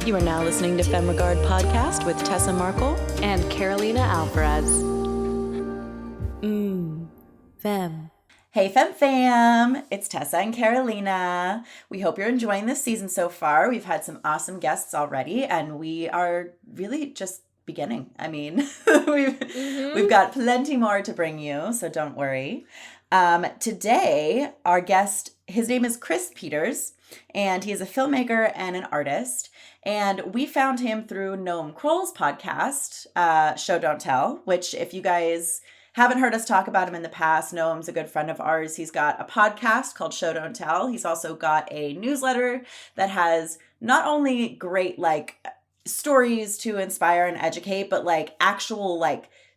You are now listening to Femme Regard Podcast with Tessa Markle and Carolina Alvarez. Femme. Hey Femme Fam, it's Tessa and Carolina. We hope you're enjoying this season so far. We've had some awesome guests already, and we are really just beginning. I mean, we've got plenty more to bring you, so don't worry. Today, our guest, his name is Chris Peters, and he is a filmmaker and an artist. And we found him through Noam Kroll's podcast, Show Don't Tell, which if you guys haven't heard us talk about him in the past, Noam's a good friend of ours. He's got a podcast called Show Don't Tell. He's also got a newsletter that has not only great stories to inspire and educate, but actual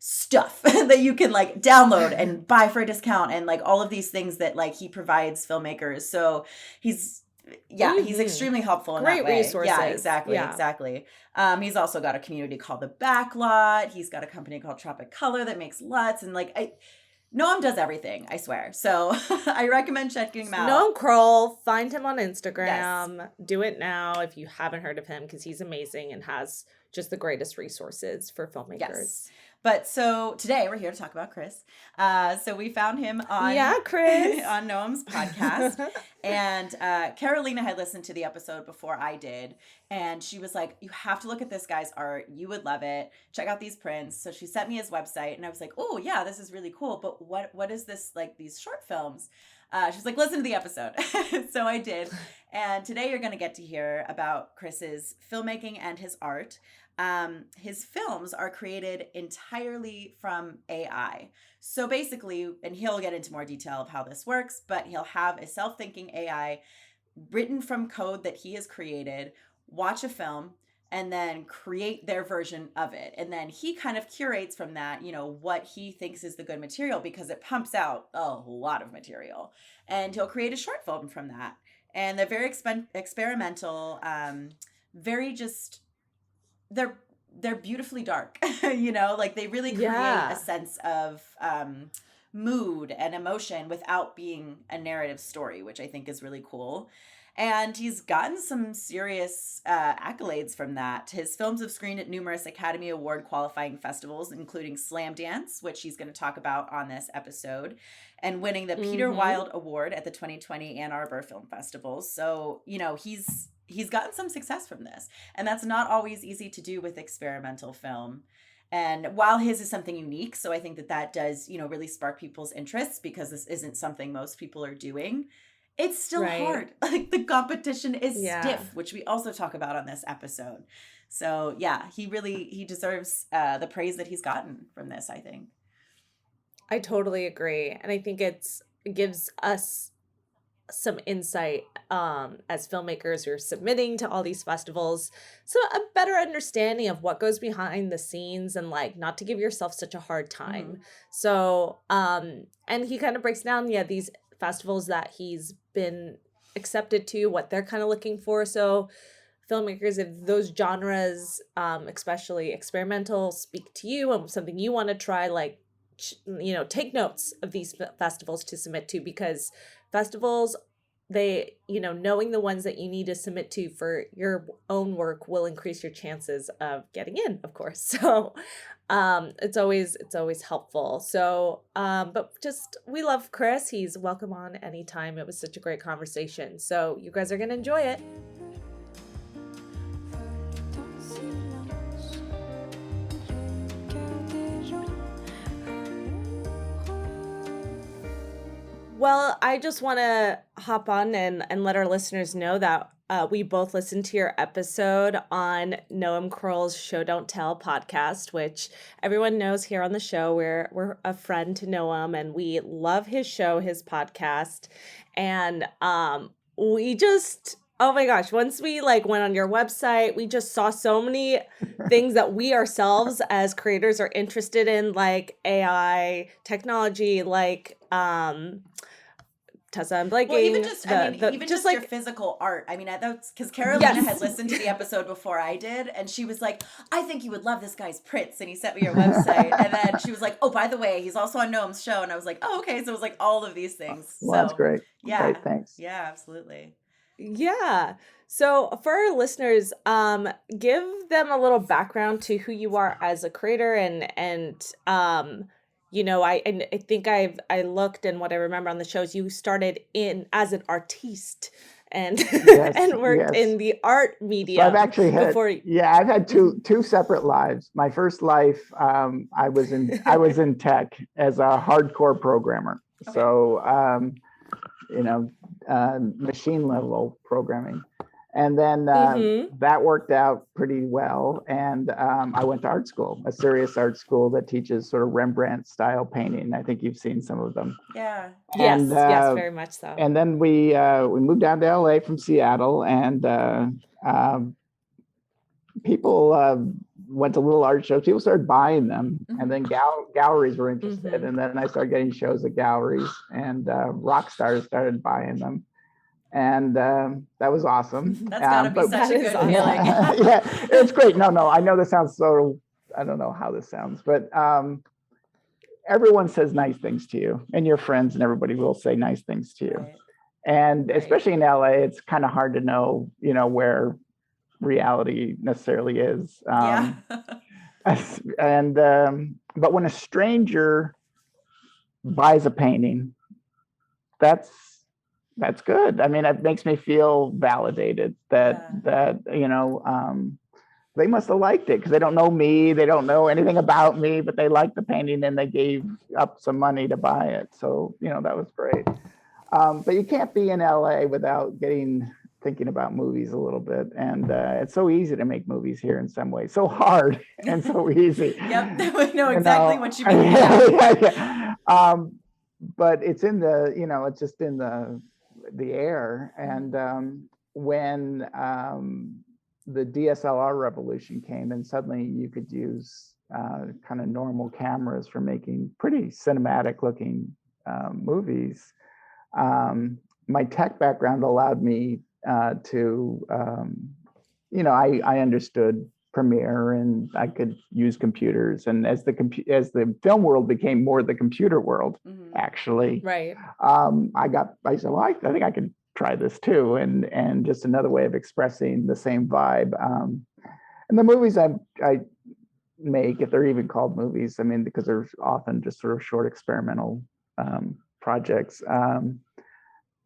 stuff that you can download and buy for a discount and all of these things that he provides filmmakers. So he's extremely helpful in Great that way. resources. Yeah, exactly. He's also got a community called The Backlot. He's got a company called Tropic Color that makes LUTs. And Noam does everything, I swear. So I recommend checking him out. Noam Kroll, find him on Instagram. Yes. Do it now if you haven't heard of him, because he's amazing and has just the greatest resources for filmmakers. Yes. But so today we're here to talk about Chris. So we found him on Chris on Noam's podcast, and Carolina had listened to the episode before I did, and she was like, "You have to look at this guy's art. You would love it. Check out these prints." So she sent me his website, and I was like, "Oh yeah, this is really cool. But what is this these short films?" She's like, "Listen to the episode." So I did, and today you're going to get to hear about Chris's filmmaking and his art. His films are created entirely from AI. So basically, and he'll get into more detail of how this works, but he'll have a self-thinking AI written from code that he has created, watch a film, and then create their version of it. And then he kind of curates from that, what he thinks is the good material, because it pumps out a lot of material. And he'll create a short film from that. And they're very experimental, very just... They're beautifully dark, they really create a sense of mood and emotion without being a narrative story, which I think is really cool. And he's gotten some serious accolades from that. His films have screened at numerous Academy Award qualifying festivals, including Slamdance, which he's going to talk about on this episode, and winning the Peter Wilde Award at the 2020 Ann Arbor Film Festival. So, he's gotten some success from this. And that's not always easy to do with experimental film. And while his is something unique, so I think that does, really spark people's interests, because this isn't something most people are doing. It's still hard. The competition is stiff, which we also talk about on this episode. So yeah, he deserves the praise that he's gotten from this, I think. I totally agree. And I think it gives us some insight as filmmakers who are submitting to all these festivals, so a better understanding of what goes behind the scenes, and not to give yourself such a hard time. So and he kind of breaks down these festivals that he's been accepted to, what they're kind of looking for. So filmmakers, if those genres, especially experimental, speak to you and something you want to try, take notes of these festivals to submit to, because festivals, they, knowing the ones that you need to submit to for your own work will increase your chances of getting in, of course. So it's always helpful. So but we love Chris. He's welcome on anytime. It was such a great conversation. So you guys are going to enjoy it. Well, I just want to hop on and let our listeners know that we both listened to your episode on Noam Kroll's Show Don't Tell podcast, which everyone knows here on the show. We're a friend to Noam, and we love his show, his podcast. And we just... oh my gosh, once we went on your website, we just saw so many things that we ourselves as creators are interested in, like AI, technology, Tessa, I'm blanking. Well, even just your physical art. I mean, that's because Carolina had listened to the episode before I did, and she was like, "I think you would love this guy's prints," and he sent me your website, and then she was like, "Oh, by the way, he's also on Noam's show," and I was like, "Oh, okay." So it was all of these things. Well, that's great. Yeah, great, thanks. Yeah, absolutely. Yeah. So for our listeners, give them a little background to who you are as a creator and I think I looked, and what I remember on the shows, you started in as an artiste and Yes, and worked yes. in the art So I've medium actually had, before. I've had two separate lives. My first life, I was in tech as a hardcore programmer. Okay. So, machine level programming. And then that worked out pretty well. And I went to art school, a serious art school that teaches sort of Rembrandt style painting. I think you've seen some of them. Yeah. Yes, And, yes, very much so. And then we moved down to LA from Seattle, and people went to little art shows. People started buying them, and then galleries were interested. And then I started getting shows at galleries, and rock stars started buying them. And that was awesome. That's gotta be such a good feeling. Yeah, it's great. No, I know this sounds so, I don't know how this sounds, but everyone says nice things to you, and your friends and everybody will say nice things to you. Right. And especially in LA, it's kind of hard to know, where reality necessarily is. But when a stranger buys a painting, that's good. I mean, it makes me feel validated that they must have liked it, because they don't know me, they don't know anything about me, but they liked the painting and they gave up some money to buy it. So that was great. But you can't be in LA without thinking about movies a little bit, and it's so easy to make movies here in some ways, so hard and so easy. Yep, we know exactly what you mean. But it's in it's just in the air. And when the DSLR revolution came, and suddenly you could use kind of normal cameras for making pretty cinematic looking movies. My tech background allowed me to I understood Premiere, and I could use computers. And as the film world became more the computer world, actually, Right. I said, well, I think I could try this too, and just another way of expressing the same vibe. And the movies I make, if they're even called movies, I mean, because they're often just sort of short experimental projects,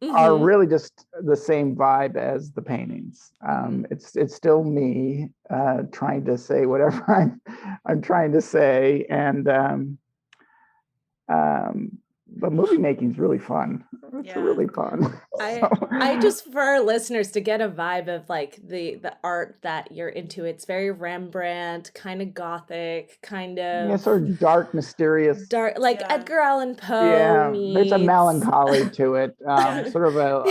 are really just the same vibe as the paintings. It's still me trying to say whatever I'm trying to say, and but movie making is really fun. It's really fun. I just, for our listeners, to get a vibe of like the art that you're into, it's very Rembrandt, kind of gothic, kind of sort of dark, mysterious, like Edgar Allan Poe. Yeah, there's a melancholy to it, sort of a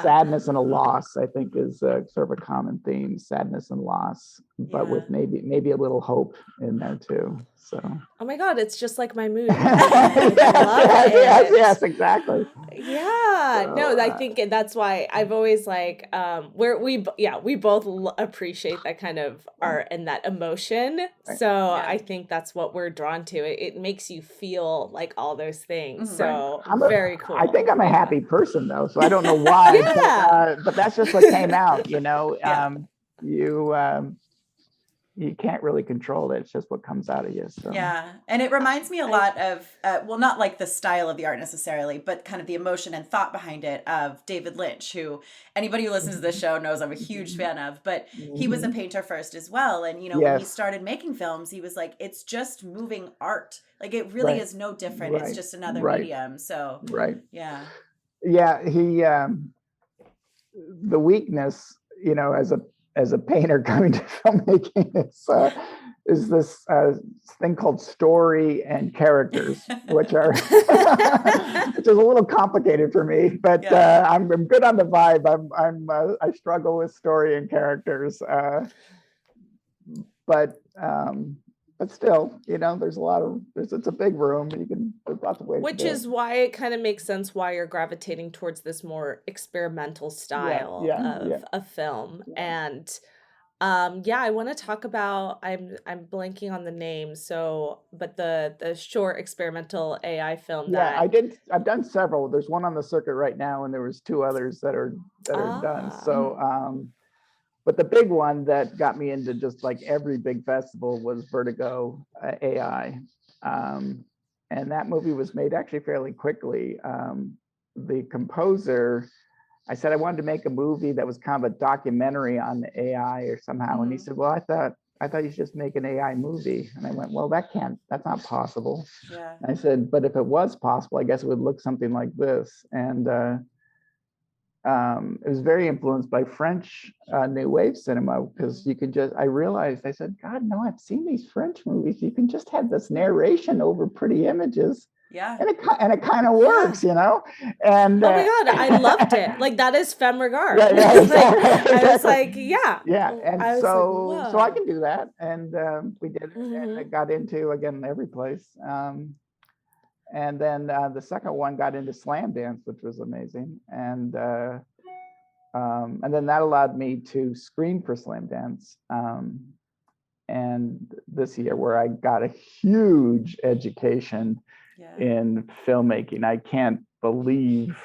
sadness and a loss. I think is sort of a common theme: sadness and loss, but with maybe a little hope in there too. So. Oh my God, it's just like my mood. I love it. Yes, exactly. Yeah, no, I think that's why I've always like we both appreciate that kind of art and that emotion. So I think that's what we're drawn to. It makes you feel like all those things. So very cool. I think I'm a happy person though, so I don't know why. But that's just what came out. You can't really control it. It's just what comes out of you. So. Yeah. And it reminds me a lot of, not like the style of the art necessarily, but kind of the emotion and thought behind it of David Lynch, who anybody who listens to this show knows I'm a huge fan of, but he was a painter first as well. And, when he started making films, he was like, it's just moving art. Like it really is no different. It's just another medium. So, yeah. Yeah. He, the weakness, as a painter coming to filmmaking is this thing called story and characters, which is a little complicated for me, but I'm good on the vibe. I struggle with story and characters, but still, it's a big room. There's lots of ways. Which is why it kind of makes sense why you're gravitating towards this more experimental style of film. And I want to talk about, I'm blanking on the name. So, but the short experimental AI film I've done several. There's one on the circuit right now, and there was two others that are done. So, But the big one that got me into just like every big festival was Vertigo AI. And that movie was made actually fairly quickly. The composer, I said I wanted to make a movie that was kind of a documentary on the AI or somehow. And he said, well, I thought you should just make an AI movie. And I went, well, that's not possible. Yeah. And I said, but if it was possible, I guess it would look something like this. And it was very influenced by French New Wave cinema, because you could just, I realized, I said, God, no, I've seen these French movies. You can just have this narration over pretty images. Yeah. And it kind of works, you know? And oh my God, I loved it. Like, that is Femme regard. Yeah, exactly. I was like, yeah. Yeah. And I was so like, I whoa. can do that. And we did it, and it got into, again, every place. And then the second one got into Slamdance, which was amazing. And then that allowed me to screen for Slamdance. And this year, where I got a huge education in filmmaking. I can't believe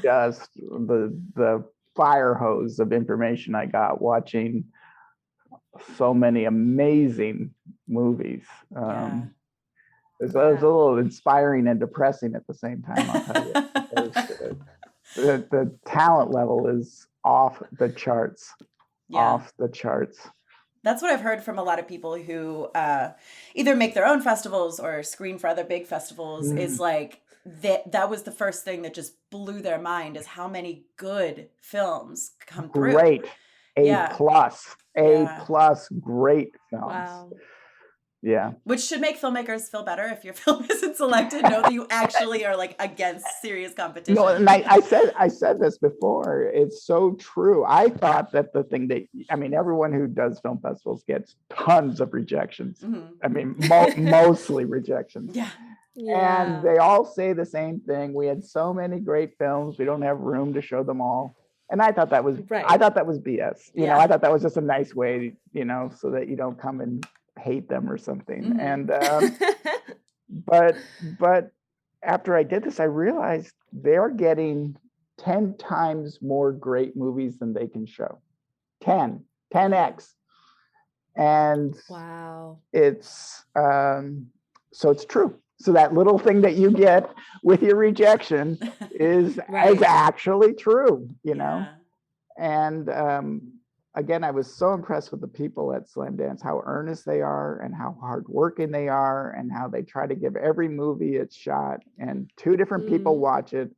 just the fire hose of information I got watching so many amazing movies. It was a little inspiring and depressing at the same time, I'll tell you. The talent level is off the charts. Off the charts. That's what I've heard from a lot of people who either make their own festivals or screen for other big festivals. Is like that was the first thing that just blew their mind, is how many good films come through. Great. A plus, great films. Wow. Yeah. Which should make filmmakers feel better if your film isn't selected. Know that you actually are like against serious competition. No, and I said this before. It's so true. I thought that the thing that, I mean, everyone who does film festivals gets tons of rejections. I mean, mostly rejections. Yeah. And they all say the same thing. We had so many great films. We don't have room to show them all. And I thought that was BS. You know, I thought that was just a nice way, you know, so that you don't come and hate them or something. And but after I did this, I realized they're getting 10 times more great movies than they can show. 10x. And wow, it's so it's true. So that little thing that you get with your rejection is actually true, you know. And again, I was so impressed with the people at Slamdance, how earnest they are and how hardworking they are and how they try to give every movie its shot. And 2 different people watch it.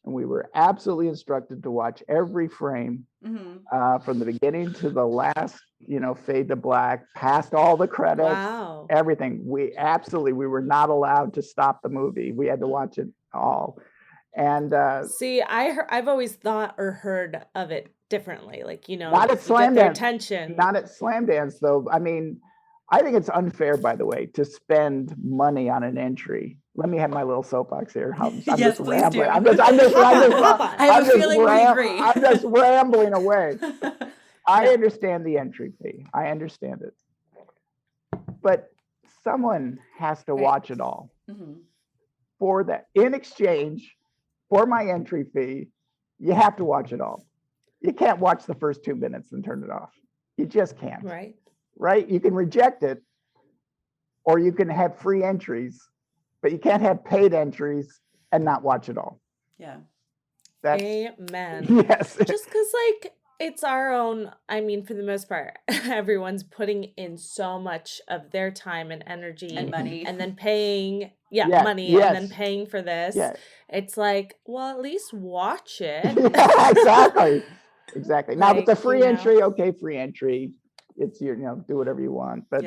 And we were absolutely instructed to watch every frame from the beginning to the last, you know, fade to black, past all the credits, everything. We were not allowed to stop the movie. We had to watch it all. And see, I've always thought or heard of it differently, like, you know, not at Slamdance. Attention. Not at Slamdance, though. I mean, I think it's unfair, by the way, to spend money on an entry. Let me have my little soapbox here. I'm yes, just please rambling. do. I'm just rambling away. I understand the entry fee. I understand it. But someone has to watch it all. For that, in exchange for my entry fee, you have to watch it all. You can't watch the first 2 minutes and turn it off. You just can't. Right? You can reject it, or you can have free entries, but you can't have paid entries and not watch it all. Yeah. Amen. Yes. Just because, like, it's our own, I mean, for the most part, everyone's putting in so much of their time and energy and money, and then paying money and then paying for this. It's like, well, at least watch it. Exactly. Now, if it's a free entry, okay, free entry. It's your, you know, do whatever you want. But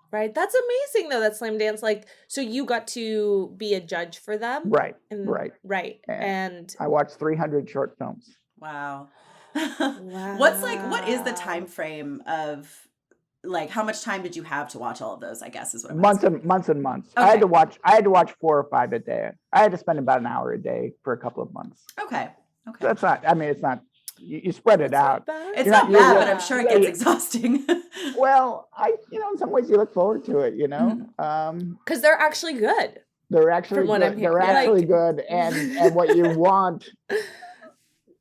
Right. That's amazing, though, that Slamdance, like, so you got to be a judge for them. Right. And I watched 300 short films. Wow. What is the time frame of, like, how much time did you have to watch all of those, I guess, is what I'm asking. Months and months. Okay. I had to watch 4 or 5 a day. I had to spend about an hour a day for a couple of months. Okay. So that's not, I mean, it's not, you spread it out. It's not bad, but I'm sure it gets exhausting. Well, you know, in some ways you look forward to it, you know, because they're actually good. They're actually good. They're actually good. And what you want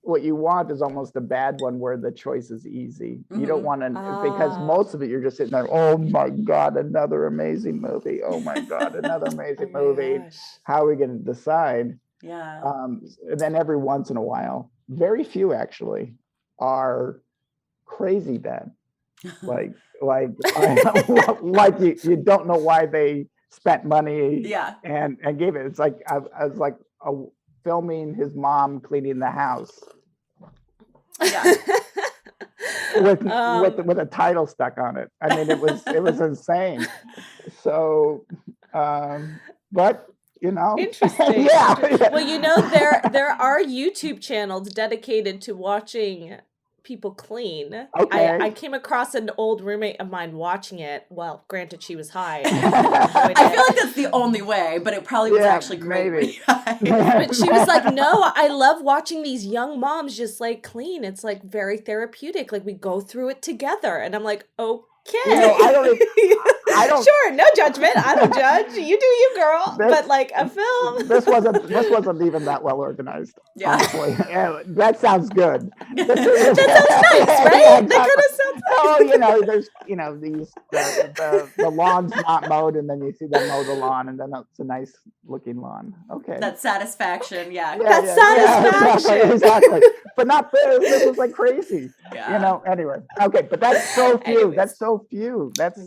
what you want is almost a bad one where the choice is easy. You don't want to, because most of it you're just sitting there, oh my God, another amazing movie. Oh my God, another amazing movie. gosh. How are we going to decide? Yeah. And then every once in a while, very few actually are crazy bad. Like you don't know why they spent money and gave it. It's like I was like filming his mom cleaning the house with a title stuck on it. I mean, it was insane. So, but interesting. yeah. Well, there are YouTube channels dedicated to watching people clean. Okay. I came across an old roommate of mine watching it. Well, granted, she was high. I feel like that's the only way, but it probably was actually great. Maybe. But she was like, no, I love watching these young moms just like clean. It's like very therapeutic. Like we go through it together. And I'm like, okay. I don't sure, no judgment. I don't judge. You do you, girl. But like a film. This wasn't even that well organized. Honestly. Yeah, that sounds good. That sounds nice, right? Yeah, exactly. That kind of sounds nice. There's these the lawn's not mowed, and then you see them mow the lawn, and then it's a nice looking lawn. Okay. That satisfaction, That's satisfaction. Exactly. But not this. This was like crazy. Yeah. Anyway. Okay, but that's so few. Anyways. That's so few. That's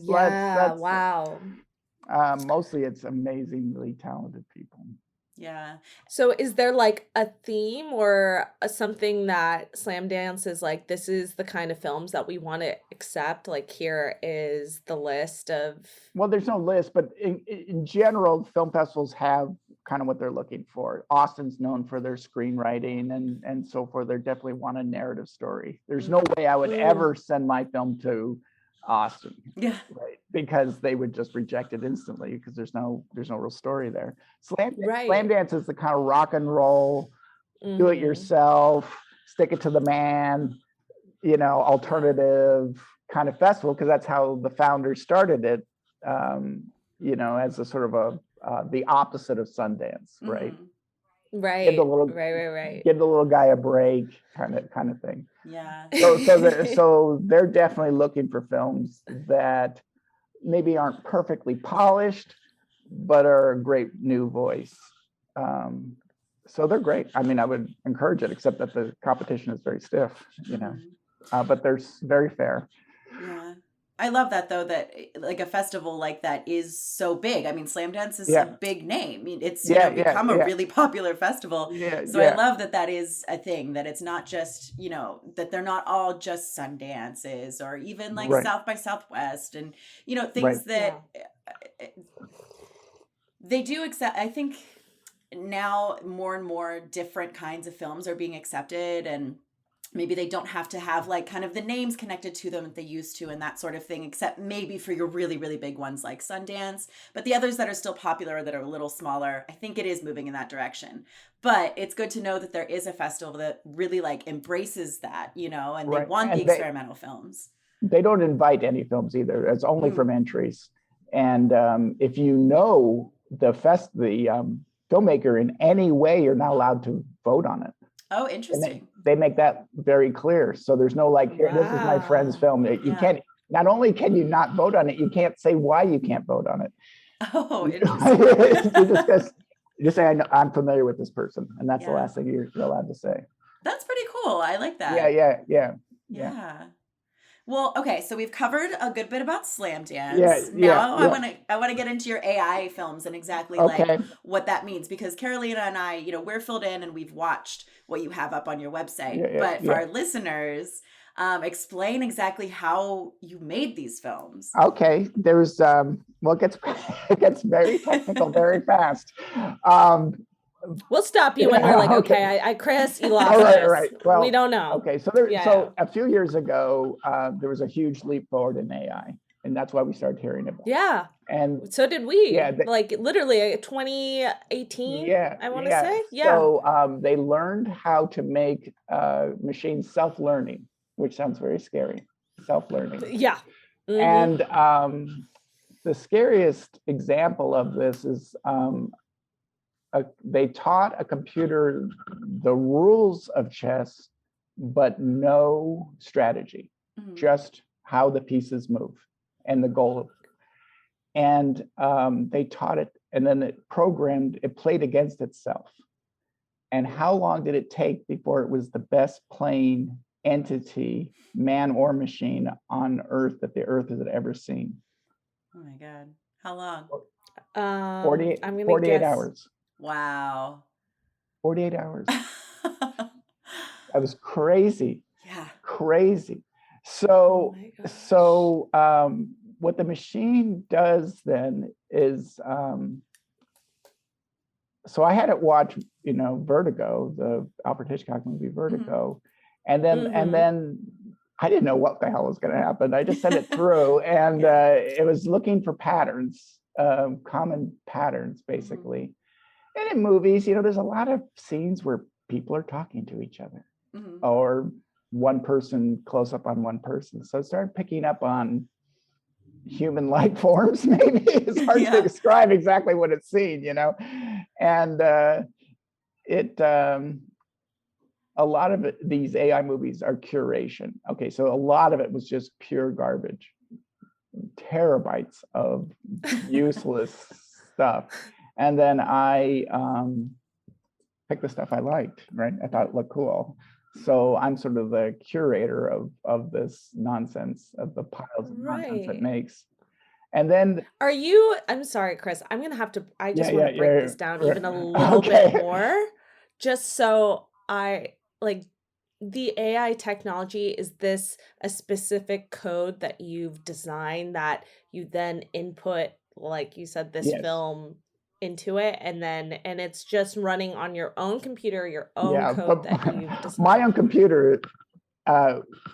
wow. Mostly it's amazingly talented people. Yeah. So is there like a theme or something that Slamdance is like, this is the kind of films that we want to accept? Like here is the list of... Well, there's no list, but in general, film festivals have kind of what they're looking for. Austin's known for their screenwriting and so forth. They definitely want a narrative story. There's no way I would ever send my film to Austin, right? Because they would just reject it instantly because there's no real story there. Slamdance is the kind of rock and roll, do it yourself, stick it to the man, alternative kind of festival, because that's how the founders started it. As a sort of the opposite of Sundance, right? Right. Give the little guy a break, kind of thing. Yeah. So they're definitely looking for films that maybe aren't perfectly polished, but are a great new voice. So they're great. I mean, I would encourage it, except that the competition is very stiff, but they're very fair. Yeah. I love that though, that like a festival like that is so big. I mean, Slamdance is a big name. I mean, it's become a really popular festival. I love that is a thing, that it's not just, that they're not all just Sundances or even like South by Southwest and, things that they do accept. I think now more and more different kinds of films are being accepted, and maybe they don't have to have like kind of the names connected to them that they used to and that sort of thing, except maybe for your really, really big ones like Sundance. But the others that are still popular, that are a little smaller, I think it is moving in that direction. But it's good to know that there is a festival that really like embraces that, and they want the experimental films. They don't invite any films either. It's only from entries. And if the filmmaker in any way, you're not allowed to vote on it. Oh, interesting. They make that very clear. So there's no like, here, this is my friend's film. You can't, not only can you not vote on it, you can't say why you can't vote on it. Oh, interesting. you just say, I'm familiar with this person. And that's the last thing you're allowed to say. That's pretty cool. I like that. Yeah. Well, okay, so we've covered a good bit about Slamdance. Now I want to get into your AI films and exactly like what that means, because Carolina and I, we're filled in and we've watched what you have up on your website. But for our listeners, explain exactly how you made these films. Okay, there's it gets very technical very fast. We'll stop you when you're like, okay, Chris, you lost us. Right. Well, we don't know. Okay, so a few years ago, there was a huge leap forward in AI, and that's why we started hearing about it. Yeah. And so did we. Yeah. Like literally 2018, I want to say. Yeah. So they learned how to make machines self-learning, which sounds very scary. Self-learning. Yeah. Mm-hmm. And the scariest example of this is they taught a computer the rules of chess, but no strategy, just how the pieces move and the goal. And they taught it, and then it played against itself. And how long did it take before it was the best playing entity, man or machine, on Earth that the Earth has ever seen? Oh my God. How long? 48, I'm gonna 48 guess. hours. Wow. 48 hours. That was crazy. Yeah. Crazy. Oh So, my gosh. what the machine does then is, so I had it watch, Vertigo, the Alfred Hitchcock movie Vertigo, and then I didn't know what the hell was going to happen. I just sent it through, and it was looking for patterns, common patterns, basically. And in movies, there's a lot of scenes where people are talking to each other, or one person close up on one person. So it started picking up on human-like forms. Maybe it's hard to describe exactly what it's seen, and a lot of these AI movies are curation. Okay, so a lot of it was just pure garbage, terabytes of useless stuff, and then I picked the stuff I liked. Right, I thought it looked cool. So I'm sort of the curator of this nonsense, of the piles of nonsense it makes. And then I'm sorry, Chris, I just want to break this down even a little bit more, just so the AI technology, is this a specific code that you've designed that you then input, like you said, this film into it, and it's just running on your own computer, your own code that you've designed? My own computer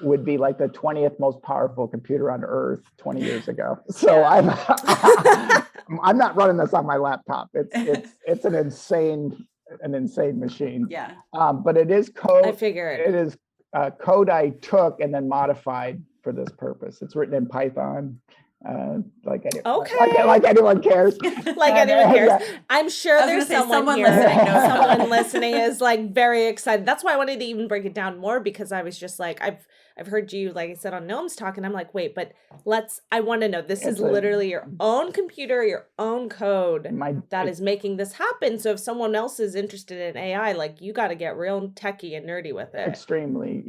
would be like the 20th most powerful computer on Earth 20 years ago. So I'm not running this on my laptop. It's an insane machine. Yeah. But it is code. I figured it is code I took and then modified for this purpose. It's written in Python. Like anyone cares. I'm sure there's someone here. Someone listening is like very excited. That's why I wanted to even break it down more, because I was just like, I've heard you, like I said, on Gnomes talk, and I'm like, wait, but I want to know, this is literally your own computer, your own code that is making this happen. So if someone else is interested in AI, like, you got to get real techie and nerdy with it. Extremely,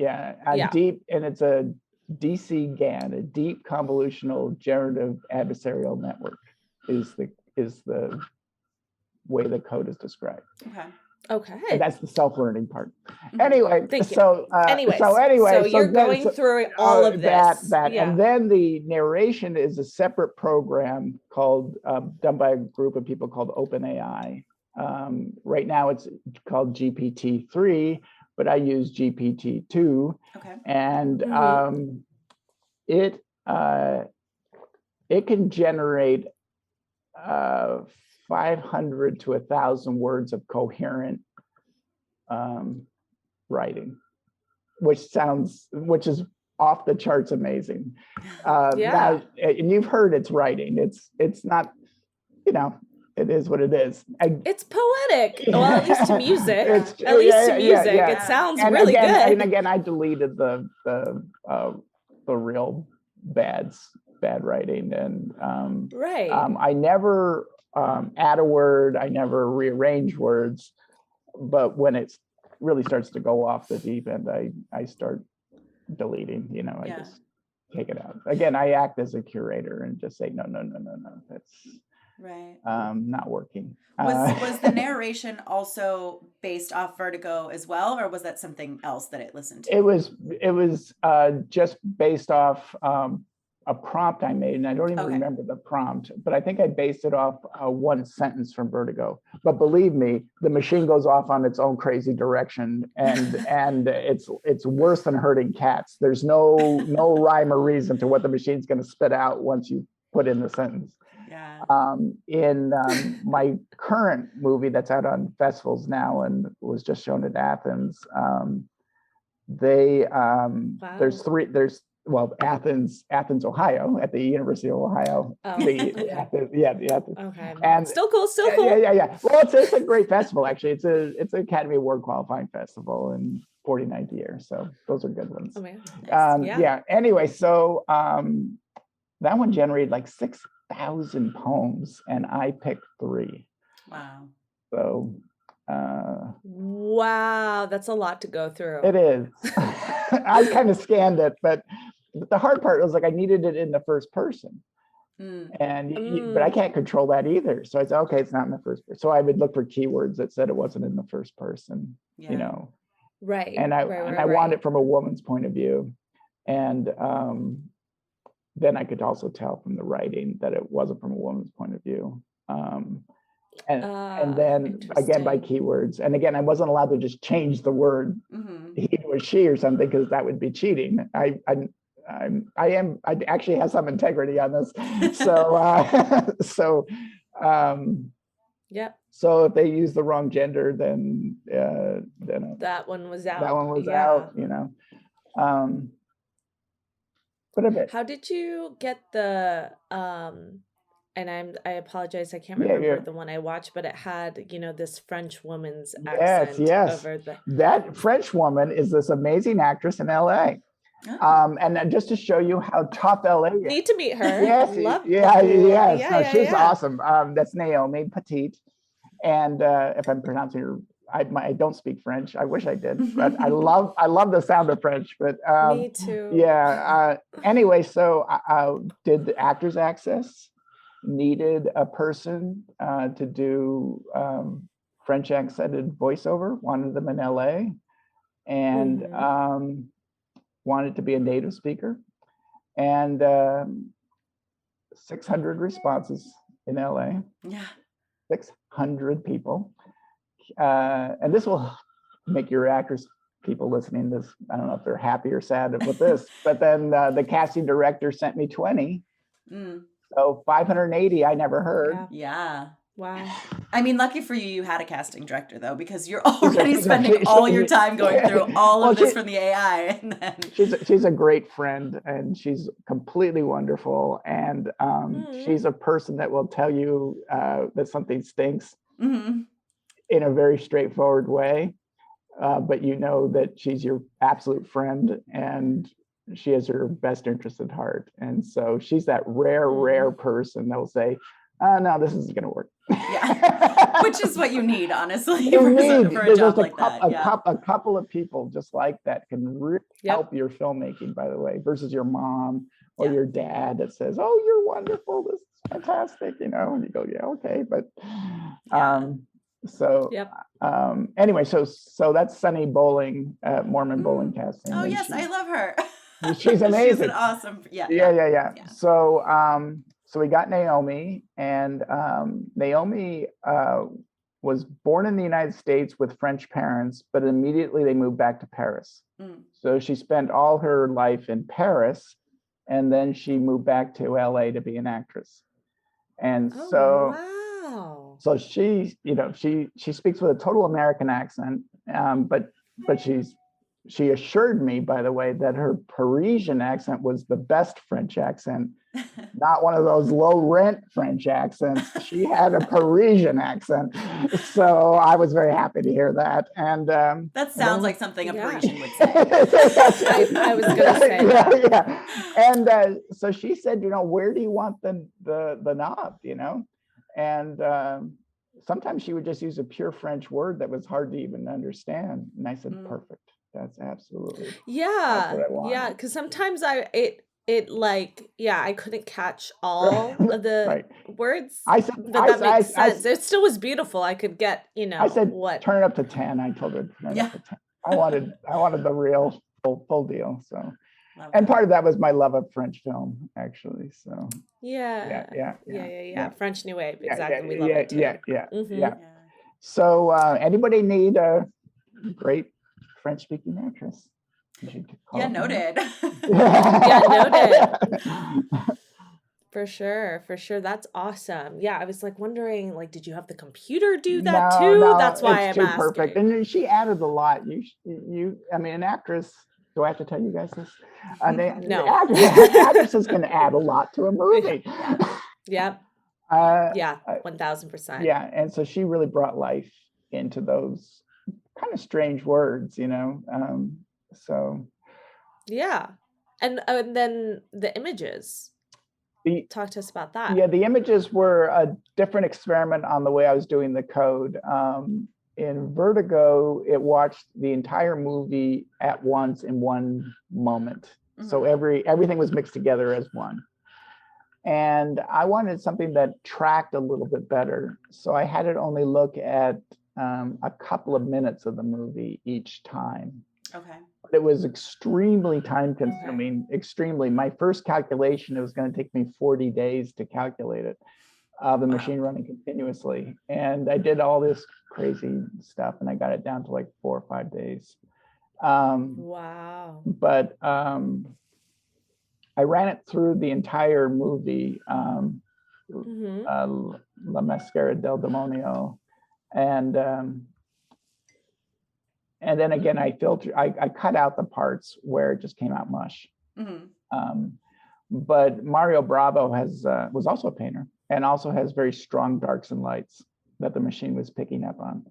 deep, and it's a DC GAN, a deep convolutional generative adversarial network, is the way the code is described. Okay. And that's the self-learning part. Anyway, Thank you. So you're going through all of this. And then the narration is a separate program called done by a group of people called OpenAI. Right now it's called GPT-3, but I use GPT-2. And it can generate 500 to 1,000 words of coherent writing, which is off the charts amazing. Now, and you've heard it's writing. It's not, it is what it is. It's poetic. Well, at least to music. It sounds really good. And again, I deleted the real bad writing, and I never add a word. I never rearrange words. But when it really starts to go off the deep end, I start deleting. I just take it out. Again, I act as a curator and just say no. That's not working. Was the narration also based off Vertigo as well, or was that something else that it listened to? It was just based off a prompt I made, and I don't even remember the prompt, but I think I based it off one sentence from Vertigo. But believe me, the machine goes off on its own crazy direction, and it's worse than herding cats. There's no rhyme or reason to what the machine's going to spit out once you put in the sentence. In my current movie that's out on festivals now and was just shown at Athens, there's Athens, Ohio, at the University of Ohio. Oh, The okay. Athens, the Athens. Okay. And Still cool. Still yeah, cool. yeah. Well, it's a great festival actually. It's an Academy Award qualifying festival in 49th year. So those are good ones. Oh man. Nice. Yeah. Anyway, so that one generated like 6,000 poems, and I picked 3. Wow. So Wow, that's a lot to go through. it is. I kind of scanned it, but the hard part was like I needed it in the first person. But I can't control that either. So I said, okay, it's not in the first person. So I would look for keywords that said it wasn't in the first person, you know. Right. And I want it from a woman's point of view. And then I could also tell from the writing that it wasn't from a woman's point of view. And then again by keywords. And again, I wasn't allowed to just change the word he or she or something, because that would be cheating. I actually have some integrity on this. So so if they use the wrong gender, then that one was out. That one was out, you know. But a bit. How did you get the and I apologize, I can't remember the one I watched, but it had, you know, this French woman's accent over the... That French woman is this amazing actress in LA. And just to show you how tough LA is. Need to meet her. Yes, yes. She's awesome. That's Naomi Petite. And if I'm pronouncing her, I don't speak French. I wish I did, but I love the sound of French. But me too. Yeah. Anyway, so did the Actors Access needed a person to do French accented voiceover? Wanted them in LA, and wanted to be a native speaker, and 600 responses in LA. Yeah, 600 people. And this will make your actors people listening to this, I don't know if they're happy or sad with this, but then the casting director sent me 20. So 580 I never heard. Yeah. Wow. I mean, lucky for you, you had a casting director though, because you're already spending all your time going through all of this from the AI. And then... She's a great friend, and she's completely wonderful. And she's a person that will tell you that something stinks in a very straightforward way. But you know that she's your absolute friend, and she has your best interest at heart. And so she's that rare person that will say, no, this isn't going to work. Yeah, which is what you need, honestly, for a job like that. A couple of people just like that can really help your filmmaking, by the way, versus your mom or your dad that says, oh, you're wonderful, this is fantastic, you know, and you go, yeah, okay. But anyway, so that's Sunny Bowling at Mormon Bowling Casting. Oh, yes, I love her. She's amazing. She's an awesome, yeah. So we got Naomi, and Naomi was born in the United States with French parents, but immediately they moved back to Paris. So she spent all her life in Paris, and then she moved back to LA to be an actress. And so she, you know, she speaks with a total American accent, but she assured me, by the way, that her Parisian accent was the best French accent, not one of those low rent French accents. She had a Parisian accent. So I was very happy to hear that. And that sounds like something a Parisian would say. I was going to say that. Yeah. And so she said, you know, where do you want the knob, you know? And sometimes she would just use a pure French word that was hard to even understand. And I said, perfect. That's absolutely that's what I want. Yeah, because sometimes I couldn't catch all of the words. I said, but that makes sense. It still was beautiful. I could get, you know, I said, turn it up to 10. I told her to turn it up to 10. I wanted the real full deal. So, and part of that was my love of French film, actually. So yeah. French New Wave, exactly. We love it too. Yeah. So, anybody need a great French-speaking actress? Noted. Noted. For sure. That's awesome. Yeah, I was like wondering, like, did you have the computer do that too? No, that's why it's I'm too asking. Perfect. And she added a lot. I mean, an actress, Do I have to tell you guys this? No. Actresses can add a lot to a movie. Yep. Uh, Yeah, uh, 1000%. yeah, and so she really brought life into those kind of strange words, so Yeah. And then the images. the Talk to us about that. yeah, the images were a different experiment on the way I was doing the code. In Vertigo, it watched the entire movie at once in one moment. So everything was mixed together as one. And I wanted something that tracked a little bit better. So I had it only look at a couple of minutes of the movie each time. Okay. But it was extremely time consuming, extremely. My first calculation, it was going to take me 40 days to calculate it, the machine running continuously. And I did all this crazy stuff and I got it down to like 4 or 5 days. Wow. But I ran it through the entire movie, La Mascara del Demonio, and then again I cut out the parts where it just came out mush. But Mario Bravo was also a painter and also has very strong darks and lights that the machine was picking up on.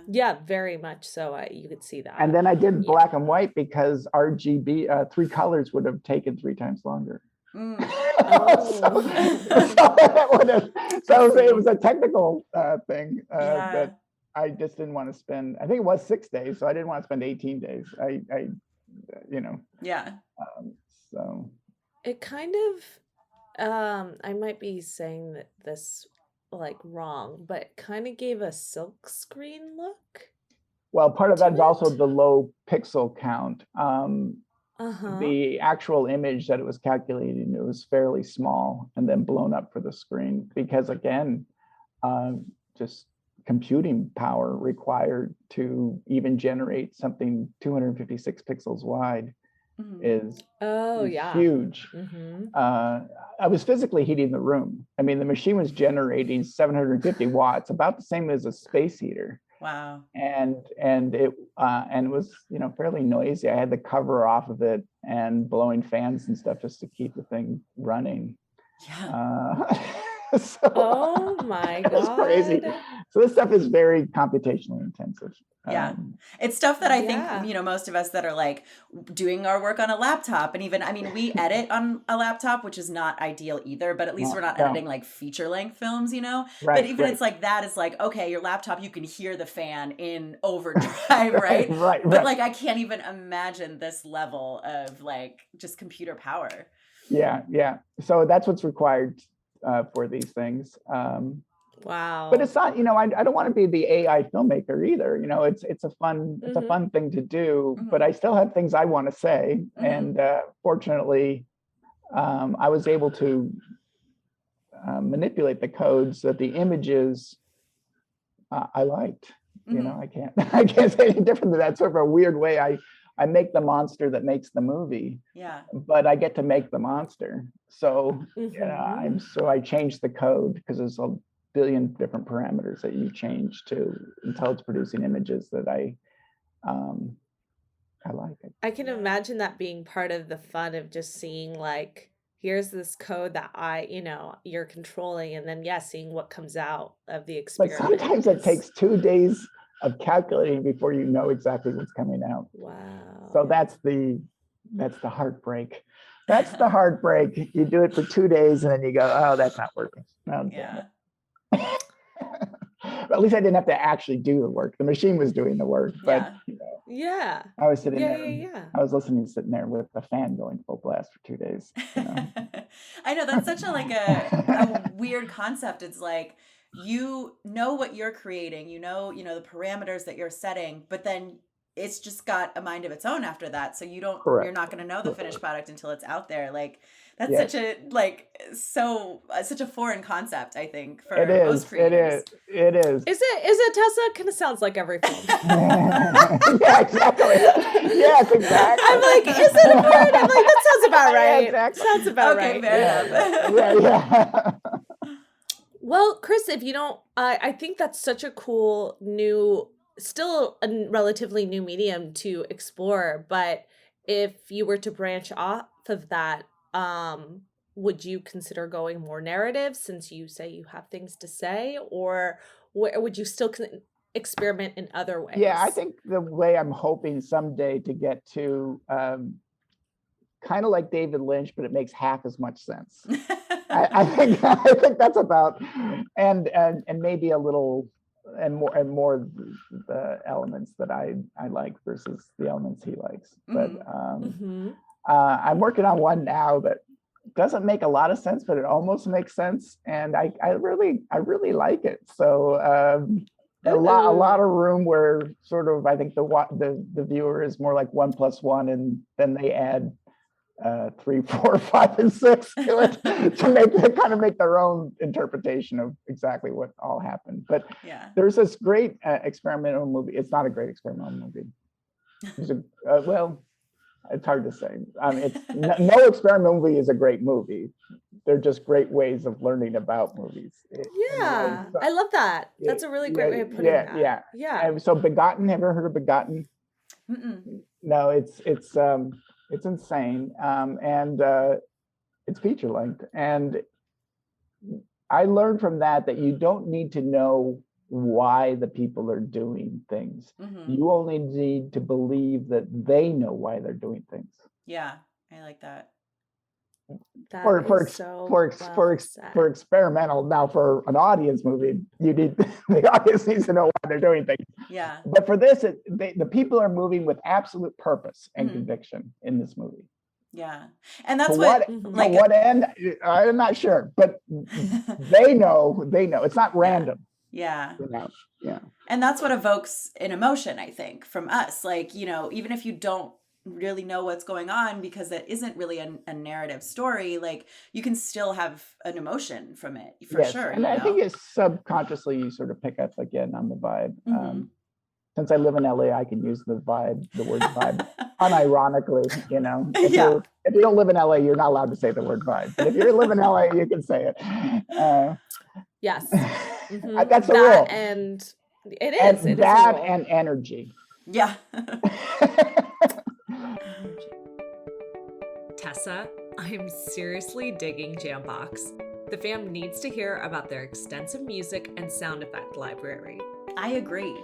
Yeah, very much so. You could see that. And then I did black and white because RGB, 3 colors would have taken 3 times longer. So it was a technical thing that I just didn't want to spend. I think it was 6 days, so I didn't want to spend 18 days. So it kind of, I might be saying this like wrong, but kind of gave a silk screen look. Well, part of that is also the low pixel count. The actual image that it was calculating, it was fairly small and then blown up for the screen because, again, just computing power required to even generate something 256 pixels wide is huge. I was physically heating the room. I mean, the machine was generating 750 watts, about the same as a space heater. Wow. And it was, fairly noisy. I had the cover off of it and blowing fans and stuff just to keep the thing running. Oh my God. It's crazy. So this stuff is very computationally intensive. It's stuff that I think, most of us that are like doing our work on a laptop, and even, we edit on a laptop, which is not ideal either, but at least we're not editing like feature length films, but even it's like, that is like, okay, your laptop, you can hear the fan in overdrive, right? But like, I can't even imagine this level of like just computer power. Yeah. So that's what's required for these things. Wow. But it's not, I don't want to be the AI filmmaker either. It's a fun thing to do, but I still have things I want to say. And fortunately, I was able to manipulate the codes that the images I liked. I can't say any different than that. Sort of a weird way. I make the monster that makes the movie. But I get to make the monster. So I changed the code because there's a billion different parameters that you change until it's producing images that I like it. I can imagine that being part of the fun of just seeing like, here's this code that you're controlling, and then seeing what comes out of the experiment. But sometimes it takes 2 days of calculating before you know exactly what's coming out. Wow. So that's the heartbreak. That's the heartbreak. You do it for 2 days and then you go, oh, that's not working. Oh, But at least I didn't have to actually do the work. The machine was doing the work, but I was sitting there. I was sitting there with the fan going full blast for 2 days. I know that's such a weird concept. It's like, you know what you're creating, the parameters that you're setting, but then it's just got a mind of its own after that. So you're not going to know the finished product until it's out there. Like, that's such a foreign concept, I think, for most creators. It is. Is it Tessa? Kind of sounds like every film. Yeah, exactly. Yes, exactly. I'm like, is it a word? I'm like, that sounds about right. Exactly. Sounds about right. Okay, fair enough. Well, Chris, if you don't, I think that's such a cool still a relatively new medium to explore, but if you were to branch off of that, would you consider going more narrative since you say you have things to say, or would you still experiment in other ways? Yeah, I think the way I'm hoping someday to get to kind of like David Lynch, but it makes half as much sense. I think that's about, and maybe a little and more the elements that I like versus the elements he likes. But I'm working on one now that doesn't make a lot of sense, but it almost makes sense, and I really like it. So a lot of room where sort of I think the viewer is more like 1 + 1, and then they add 3, 4, 5, and 6 to it to kind of make their own interpretation of exactly what all happened. But there's this great experimental movie. It's not a great experimental movie. It's well, it's hard to say. It's no experimental movie is a great movie. They're just great ways of learning about movies. Yeah, I love that. That's a really great way of putting that. Yeah. And so Begotten, have you ever heard of Begotten? No, it's insane, and it's feature length. And I learned from that you don't need to know why the people are doing things. You only need to believe that they know why they're doing things. Yeah, I like that. For experimental. Now, for an audience movie, the audience needs to know why they're doing things. Yeah. But for this, the people are moving with absolute purpose and conviction in this movie. Yeah, and that's what end? I'm not sure, but they know. It's not random. Yeah. Yeah. And that's what evokes an emotion, I think, from us. Like, even if you don't really know what's going on because it isn't really a narrative story, like you can still have an emotion from it for sure. And I think it's subconsciously you sort of pick up again on the vibe. Since I live in LA, I can use the word vibe unironically, If you don't live in LA, you're not allowed to say the word vibe. But if you live in LA, you can say it. Yes. That's the rule. And it is. And that and energy. Yeah. Tessa, I'm seriously digging Jambox. The fam needs to hear about their extensive music and sound effect library. I agree.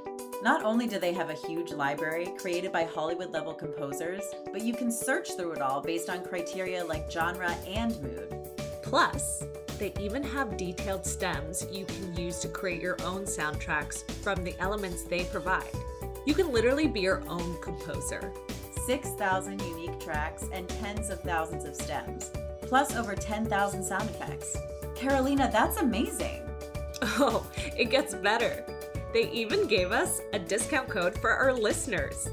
Not only do they have a huge library created by Hollywood-level composers, but you can search through it all based on criteria like genre and mood. Plus, they even have detailed stems you can use to create your own soundtracks from the elements they provide. You can literally be your own composer. 6,000 unique tracks and tens of thousands of stems, plus over 10,000 sound effects. Carolina, that's amazing. Oh, it gets better. They even gave us a discount code for our listeners.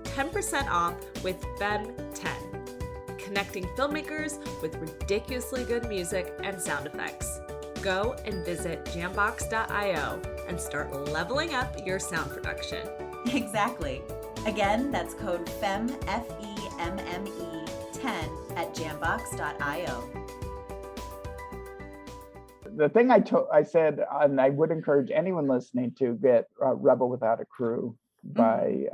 10% off with Femme10. Connecting filmmakers with ridiculously good music and sound effects. Go and visit jambox.io and start leveling up your sound production. Exactly. Again, that's code FEMME, F-E-M-M-E 10 at jambox.io. The thing I said, and I would encourage anyone listening to get Rebel Without a Crew by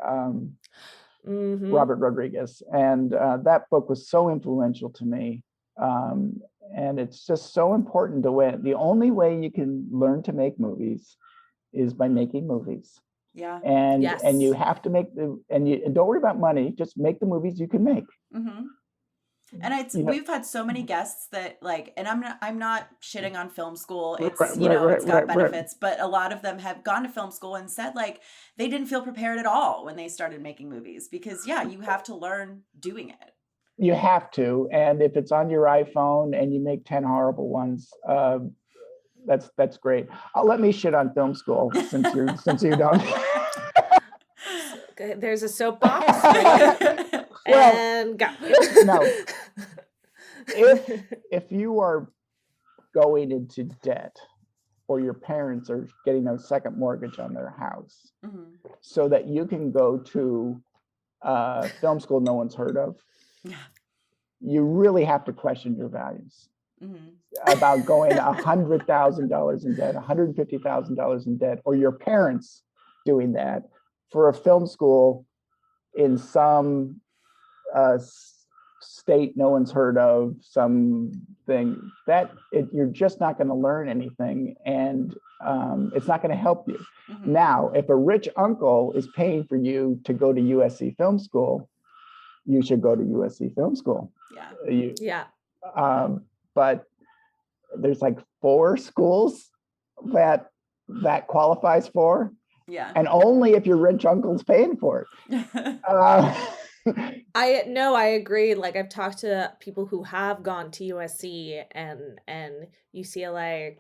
Robert Rodriguez. And that book was so influential to me. And it's just so important to win. The only way you can learn to make movies is by making movies. Yeah. And you have to make and don't worry about money, just make the movies you can make. And we've had so many guests that and I'm not shitting on film school. It's it's got benefits, but a lot of them have gone to film school and said they didn't feel prepared at all when they started making movies because you have to learn doing it. You have to, and if it's on your iPhone and you make 10 horrible ones, that's great. Let me shit on film school since you don't. There's a soapbox. And go. No. If you are going into debt or your parents are getting a second mortgage on their house so that you can go to film school no one's heard of, you really have to question your values about going $100,000 in debt, $150,000 in debt, or your parents doing that for a film school in some state no one's heard of, something you're just not going to learn anything, and it's not going to help you. Mm-hmm. Now, if a rich uncle is paying for you to go to USC Film School, you should go to USC Film School. Yeah. But there's like 4 schools that qualifies for. Yeah. And only if your rich uncle's paying for it. I agree. Like, I've talked to people who have gone to USC and UCLA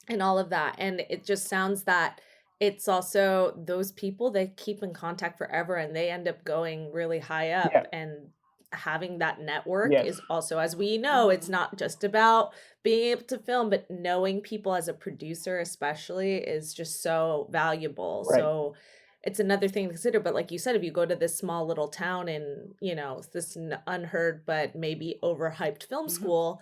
and all of that, and it just sounds that it's also those people that keep in contact forever, and they end up going really high up. Yeah. And having that network Yes. is also, as we know, it's not just about being able to film, but knowing people as a producer especially is just so valuable. Right. So it's another thing to consider. But like you said, if you go to this small little town in, this unheard but maybe overhyped film school,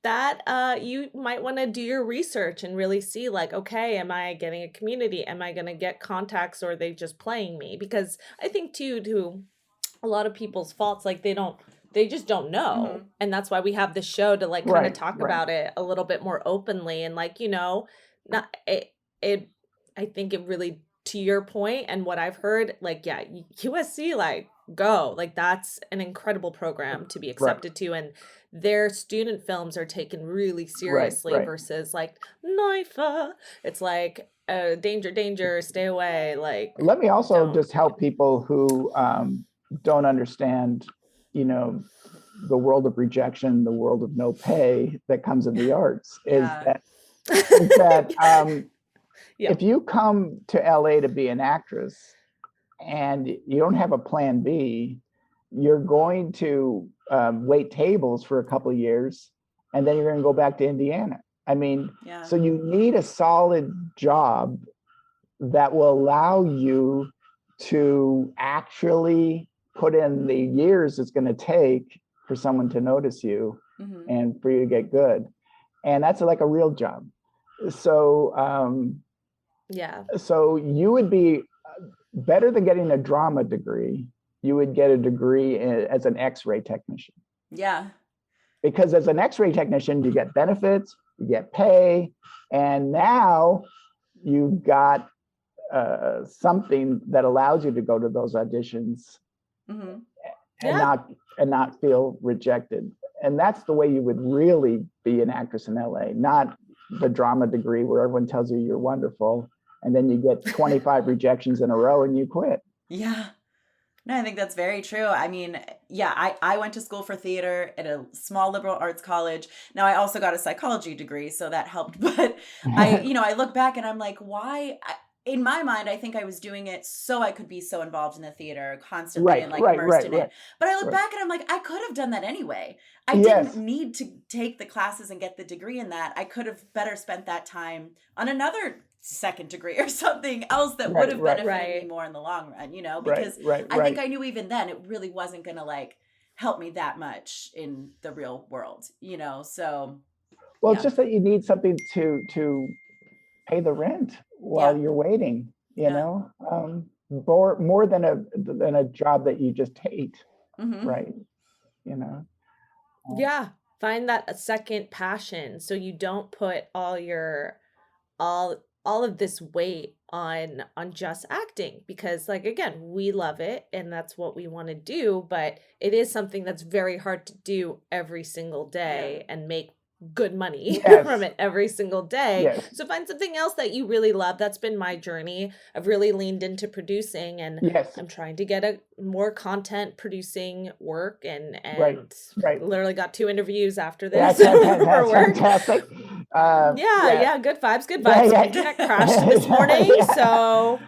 that you might want to do your research and really see, like, okay, am I getting a community? Am I going to get contacts, or are they just playing me? Because I think too, a lot of people's faults, like they just don't know. And that's why we have this show to like kind of talk about it a little bit more openly, and like, not it I think it really, to your point and what I've heard, like, yeah, USC, like, go, like, that's an incredible program to be accepted to, and their student films are taken really seriously versus like NIFA. It's like danger, stay away. Like, let me also just help people who don't understand, the world of rejection, the world of no pay that comes in the arts. Is that if you come to LA to be an actress and you don't have a plan B, you're going to wait tables for a couple of years, and then you're going to go back to Indiana. I mean, so you need a solid job that will allow you to actually put in the years it's going to take for someone to notice you and for you to get good. And that's like a real job. So, so you would be better than getting a drama degree. You would get a degree as an X-ray technician. Yeah. Because as an X-ray technician, you get benefits, you get pay, and now you've got something that allows you to go to those auditions and not feel rejected. And that's the way you would really be an actress in LA, not the drama degree where everyone tells you you're wonderful, and then you get 25 rejections in a row and you quit. Yeah. No, I think that's very true. I mean, I went to school for theater at a small liberal arts college. Now, I also got a psychology degree, so that helped. But I look back and I'm like, why? In my mind, I think I was doing it so I could be so involved in the theater constantly and like immersed in it. But I look back and I'm like, I could have done that anyway. I didn't need to take the classes and get the degree in that. I could have better spent that time on another second degree or something else that would have benefited me more in the long run, because I think I knew even then it really wasn't going to like help me that much in the real world, so. Well, it's just that you need something to pay the rent while you're waiting, more than a job that you just hate, right? Find that a second passion, so you don't put all of this weight on just acting, because like, again, we love it and that's what we want to do, but it is something that's very hard to do every single day and make good money from it every single day. So find something else that you really love. That's been my journey. I've really leaned into producing, and I'm trying to get a more content producing work, and literally got 2 interviews after this for work. Fantastic. Good vibes. Internet crashed this morning, so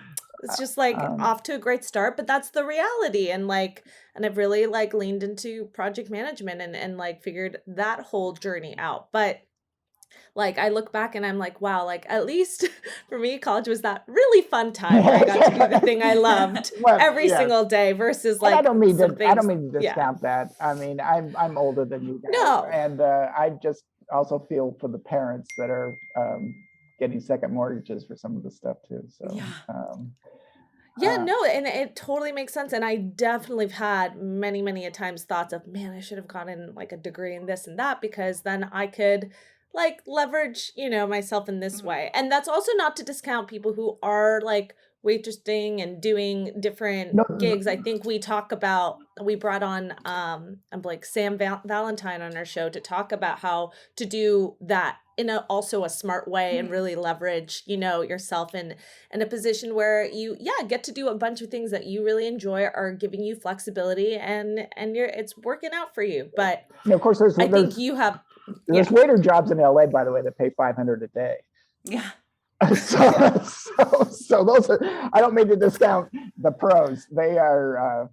it's just like off to a great start, but that's the reality. And I've really like leaned into project management and like figured that whole journey out. But like, I look back and I'm like, wow, like at least for me, college was that really fun time where I got to do the thing I loved every single day versus like, I don't mean to discount that. I mean, I'm older than you guys. And I just also feel for the parents that are getting second mortgages for some of the stuff too. So Yeah, no, and it totally makes sense. And I definitely have had many, many a times thoughts of, man, I should have gotten like a degree in this and that, because then I could like leverage, myself in this way. And that's also not to discount people who are like waitressing and doing different No, gigs. I think we brought on I'm like Valentine on our show to talk about how to do that in also a smart way and really leverage, yourself in a position where you get to do a bunch of things that you really enjoy, are giving you flexibility, and it's working out for you. But of course, I think you have there's waiter jobs in LA, by the way, that pay $500 a day. Yeah. So those are, I don't mean to discount the pros. They are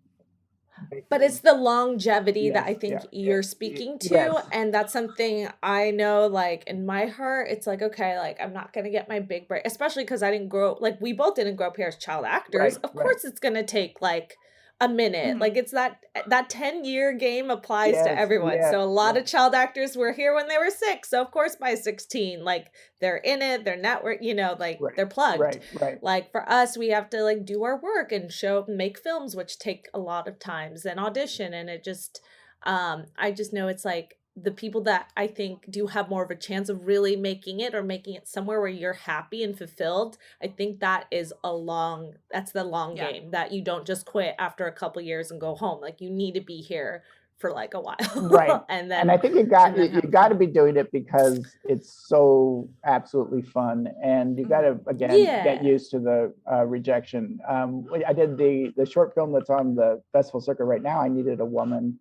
but it's the longevity that I Yes, think yeah, you're speaking to. yes. And that's something I know, like in my heart, it's like, okay, like I'm not going to get my big break, especially because I didn't grow, like we both didn't grow up here as child actors. Right, Of right. course, it's going to take like a minute. Like it's that 10-year game applies to Yes, everyone. yes, So a lot yes. of child actors were here when they were 6. So of course by 16, like they're in it, they're network, like Right, they're plugged. right. Like for us, we have to like do our work and make films, which take a lot of times, and audition. And it just, I just know it's like the people that I think do have more of a chance of really making it, or making it somewhere where you're happy and fulfilled. I think that's the long game, that you don't just quit after a couple years and go home. Like you need to be here for like a while. Right. and then And I think you got to be doing it because it's so absolutely fun, and you got to again get used to the rejection. I did the short film that's on the festival circuit right now. I needed a woman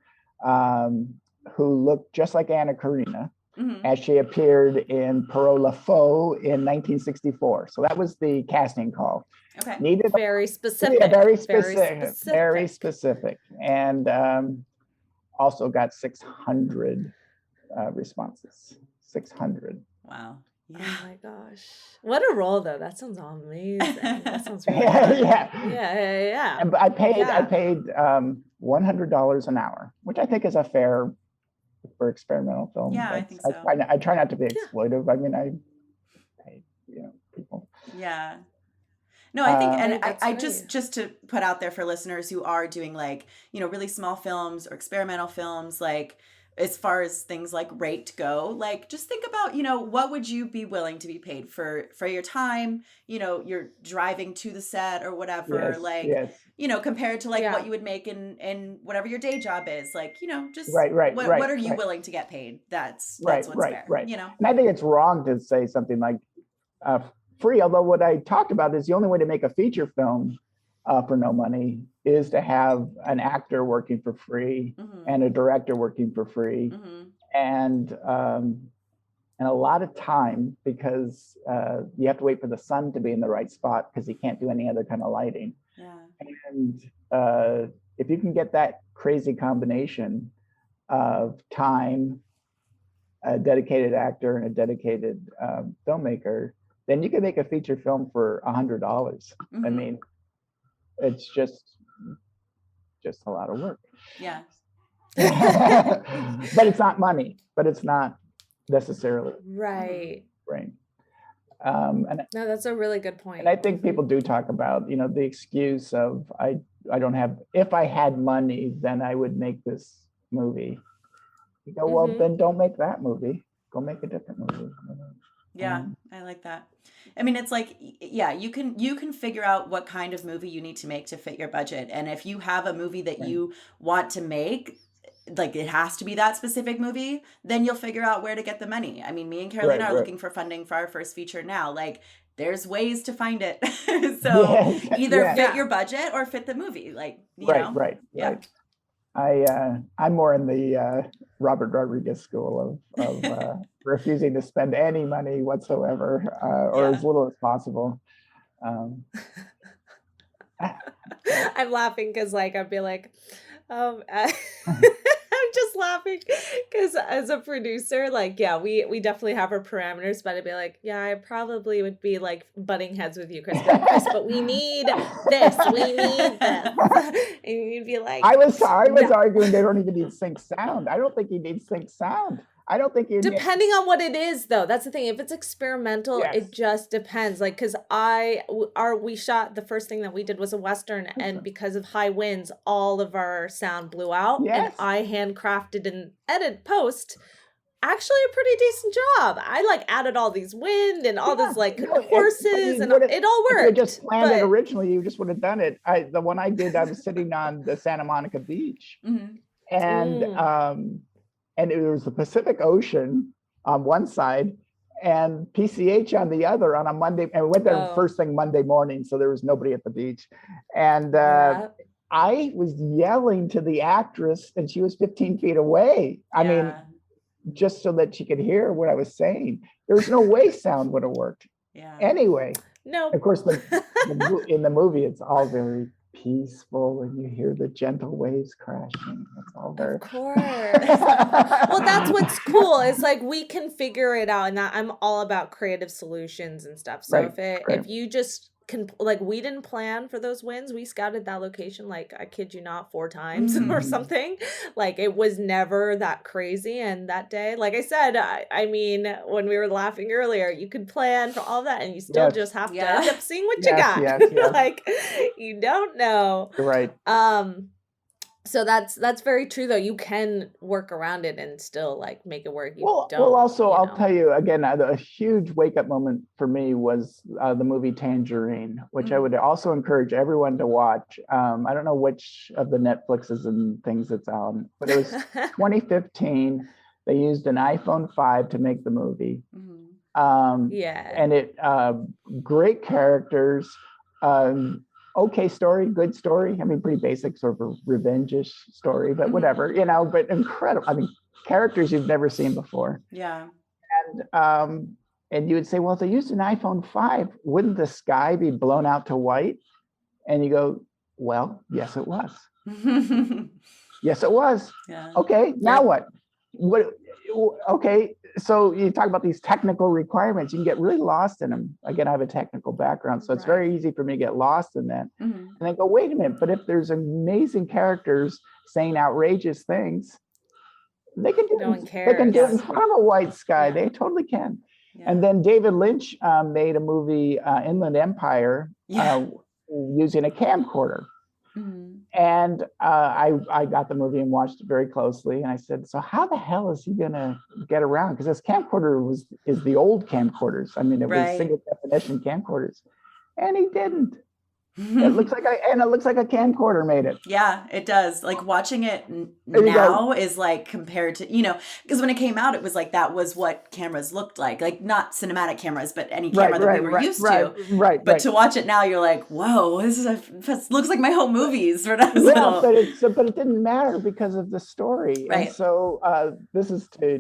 who looked just like Anna Karina as she appeared in Perot La Faux in 1964. So that was the casting call. Okay. Needed very specific. Yeah, very specific. And also got 600 responses. 600. Wow. Yeah. Oh my gosh. What a role though. That sounds amazing. That sounds really fun. Yeah. And I paid $100 an hour, which I think is a fair for experimental film. Yeah, I think so. I try not to be exploitive. I mean, I pay, people. Yeah. No, I think, and I great. just to put out there for listeners who are doing like, really small films or experimental films, like as far as things like rate go, like just think about, what would you be willing to be paid for your time, you're driving to the set or whatever, compared to like what you would make in whatever your day job is, like, just what are you willing to get paid? That's what's fair, And I think it's wrong to say something like free, although what I talked about is the only way to make a feature film for no money is to have an actor working for free and a director working for free, and a lot of time, because you have to wait for the sun to be in the right spot because you can't do any other kind of lighting. And if you can get that crazy combination of time, a dedicated actor and a dedicated filmmaker, then you can make a feature film for $100. I mean, it's just a lot of work. Yeah. But it's not money, but it's not necessarily. Right. And no, that's a really good point. And I think people do talk about, the excuse of, I don't have, if I had money, then I would make this movie. You go, well, then don't make that movie. Go make a different movie. Yeah, I like that. I mean, it's like, you can figure out what kind of movie you need to make to fit your budget. And if you have a movie that you want to make, like it has to be that specific movie, then you'll figure out where to get the money. I mean, me and Carolina are looking for funding for our first feature now. Like there's ways to find it. So either fit your budget or fit the movie. Like, you know? Right. I'm more in the Robert Rodriguez school of refusing to spend any money whatsoever, or as little as possible. I'm laughing because like I'd be like, I'm just laughing because as a producer, like, we definitely have our parameters, but I'd be like, I probably would be like butting heads with you, Chris. Like, Chris, but we need this. And you'd be like, I was arguing they don't even need sync sound. I don't think he needs sync sound. I don't think you need. Depending on what it is, though, that's the thing. If it's experimental, Yes. it just depends. Like, because we shot, the first thing that we did was a Western, and because of high winds, all of our sound blew out. And Yes. I handcrafted and edit post actually a pretty decent job. I like added all these wind and all this like horses, and it all worked. If you just planned it originally, you just would have done it. The one I did, I was sitting on the Santa Monica beach, and it was the Pacific Ocean on one side and PCH on the other on a Monday. And we went there first thing Monday morning, so there was nobody at the beach. And I was yelling to the actress, and she was 15 feet away. I mean, just so that she could hear what I was saying. There was no way sound would have worked. Anyway, of course, in the movie, it's all very peaceful, and you hear the gentle waves crashing. It's all very. Of course. Well, that's what's cool. It's like we can figure it out, and that I'm all about creative solutions and stuff. So if you just can, like, we didn't plan for those winds. We scouted that location, like, I kid you not, 4 times or something. Like, it was never that crazy. And that day, like I said, I mean, when we were laughing earlier, you could plan for all that, and you still just have to end up seeing what you got. Like, you don't know. Right. So that's very true, though. You can work around it and still like make it work. Well, also, I'll tell you again, a huge wake up moment for me was the movie Tangerine, which I would also encourage everyone to watch. I don't know which of the Netflixes and things it's on, but it was 2015. They used an iPhone 5 to make the movie. And it great characters. Okay story, good story. I mean, pretty basic sort of revenge-ish story, but whatever, but incredible. I mean, characters you've never seen before. Yeah. And you would say, well, if they used an iPhone 5, wouldn't the sky be blown out to white? And you go, well, yes, it was. Yes, it was. Yeah. Okay, now what? Okay, so you talk about these technical requirements, you can get really lost in them. Again, I have a technical background, so it's very easy for me to get lost in that. And I go, wait a minute, but if there's amazing characters saying outrageous things, they can do it. They can do it in front of a white sky. They totally can. And then David Lynch made a movie, Inland Empire, using a camcorder. And I got the movie and watched it very closely. And I said, so how the hell is he going to get around? Because this camcorder is the old camcorders. I mean, it was single definition camcorders. And he didn't. It looks like a camcorder made it. Yeah, it does. Like watching it now is like compared to, because when it came out, it was like that was what cameras looked like not cinematic cameras, but any camera that we were used to. But to watch it now, you're like, whoa, this looks like my home movies. But it didn't matter because of the story. Right. And so this is to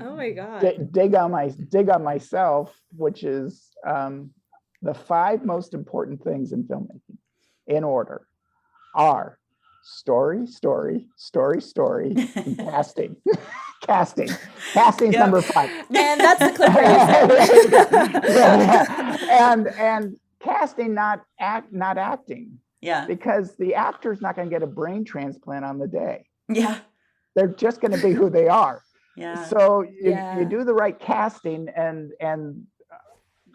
dig on myself, which is the 5 most important things in filmmaking. In order are story, and casting. Casting's number 5. Man, that's the clip. And casting, not acting. Yeah. Because the actor's not going to get a brain transplant on the day. Yeah. They're just going to be who they are. Yeah. So you do the right casting, and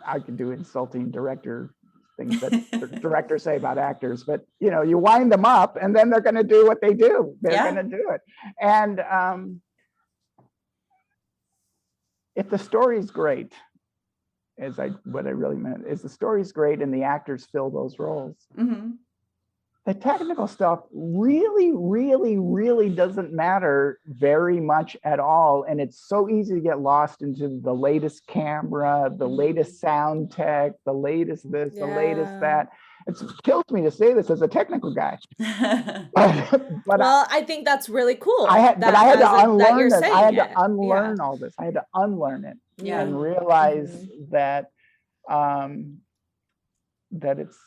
I could do insulting director things that directors say about actors, but you wind them up and then they're going to do what they do. They're going to do it. And if the story's great, what I really meant is the story's great and the actors fill those roles. The technical stuff really, really, really doesn't matter very much at all. And it's so easy to get lost into the latest camera, the latest sound tech, the latest this, the latest that. It kills me to say this as a technical guy. But I think that's really cool. I had to unlearn this. I had to unlearn all this. I had to unlearn it and realize that that it's,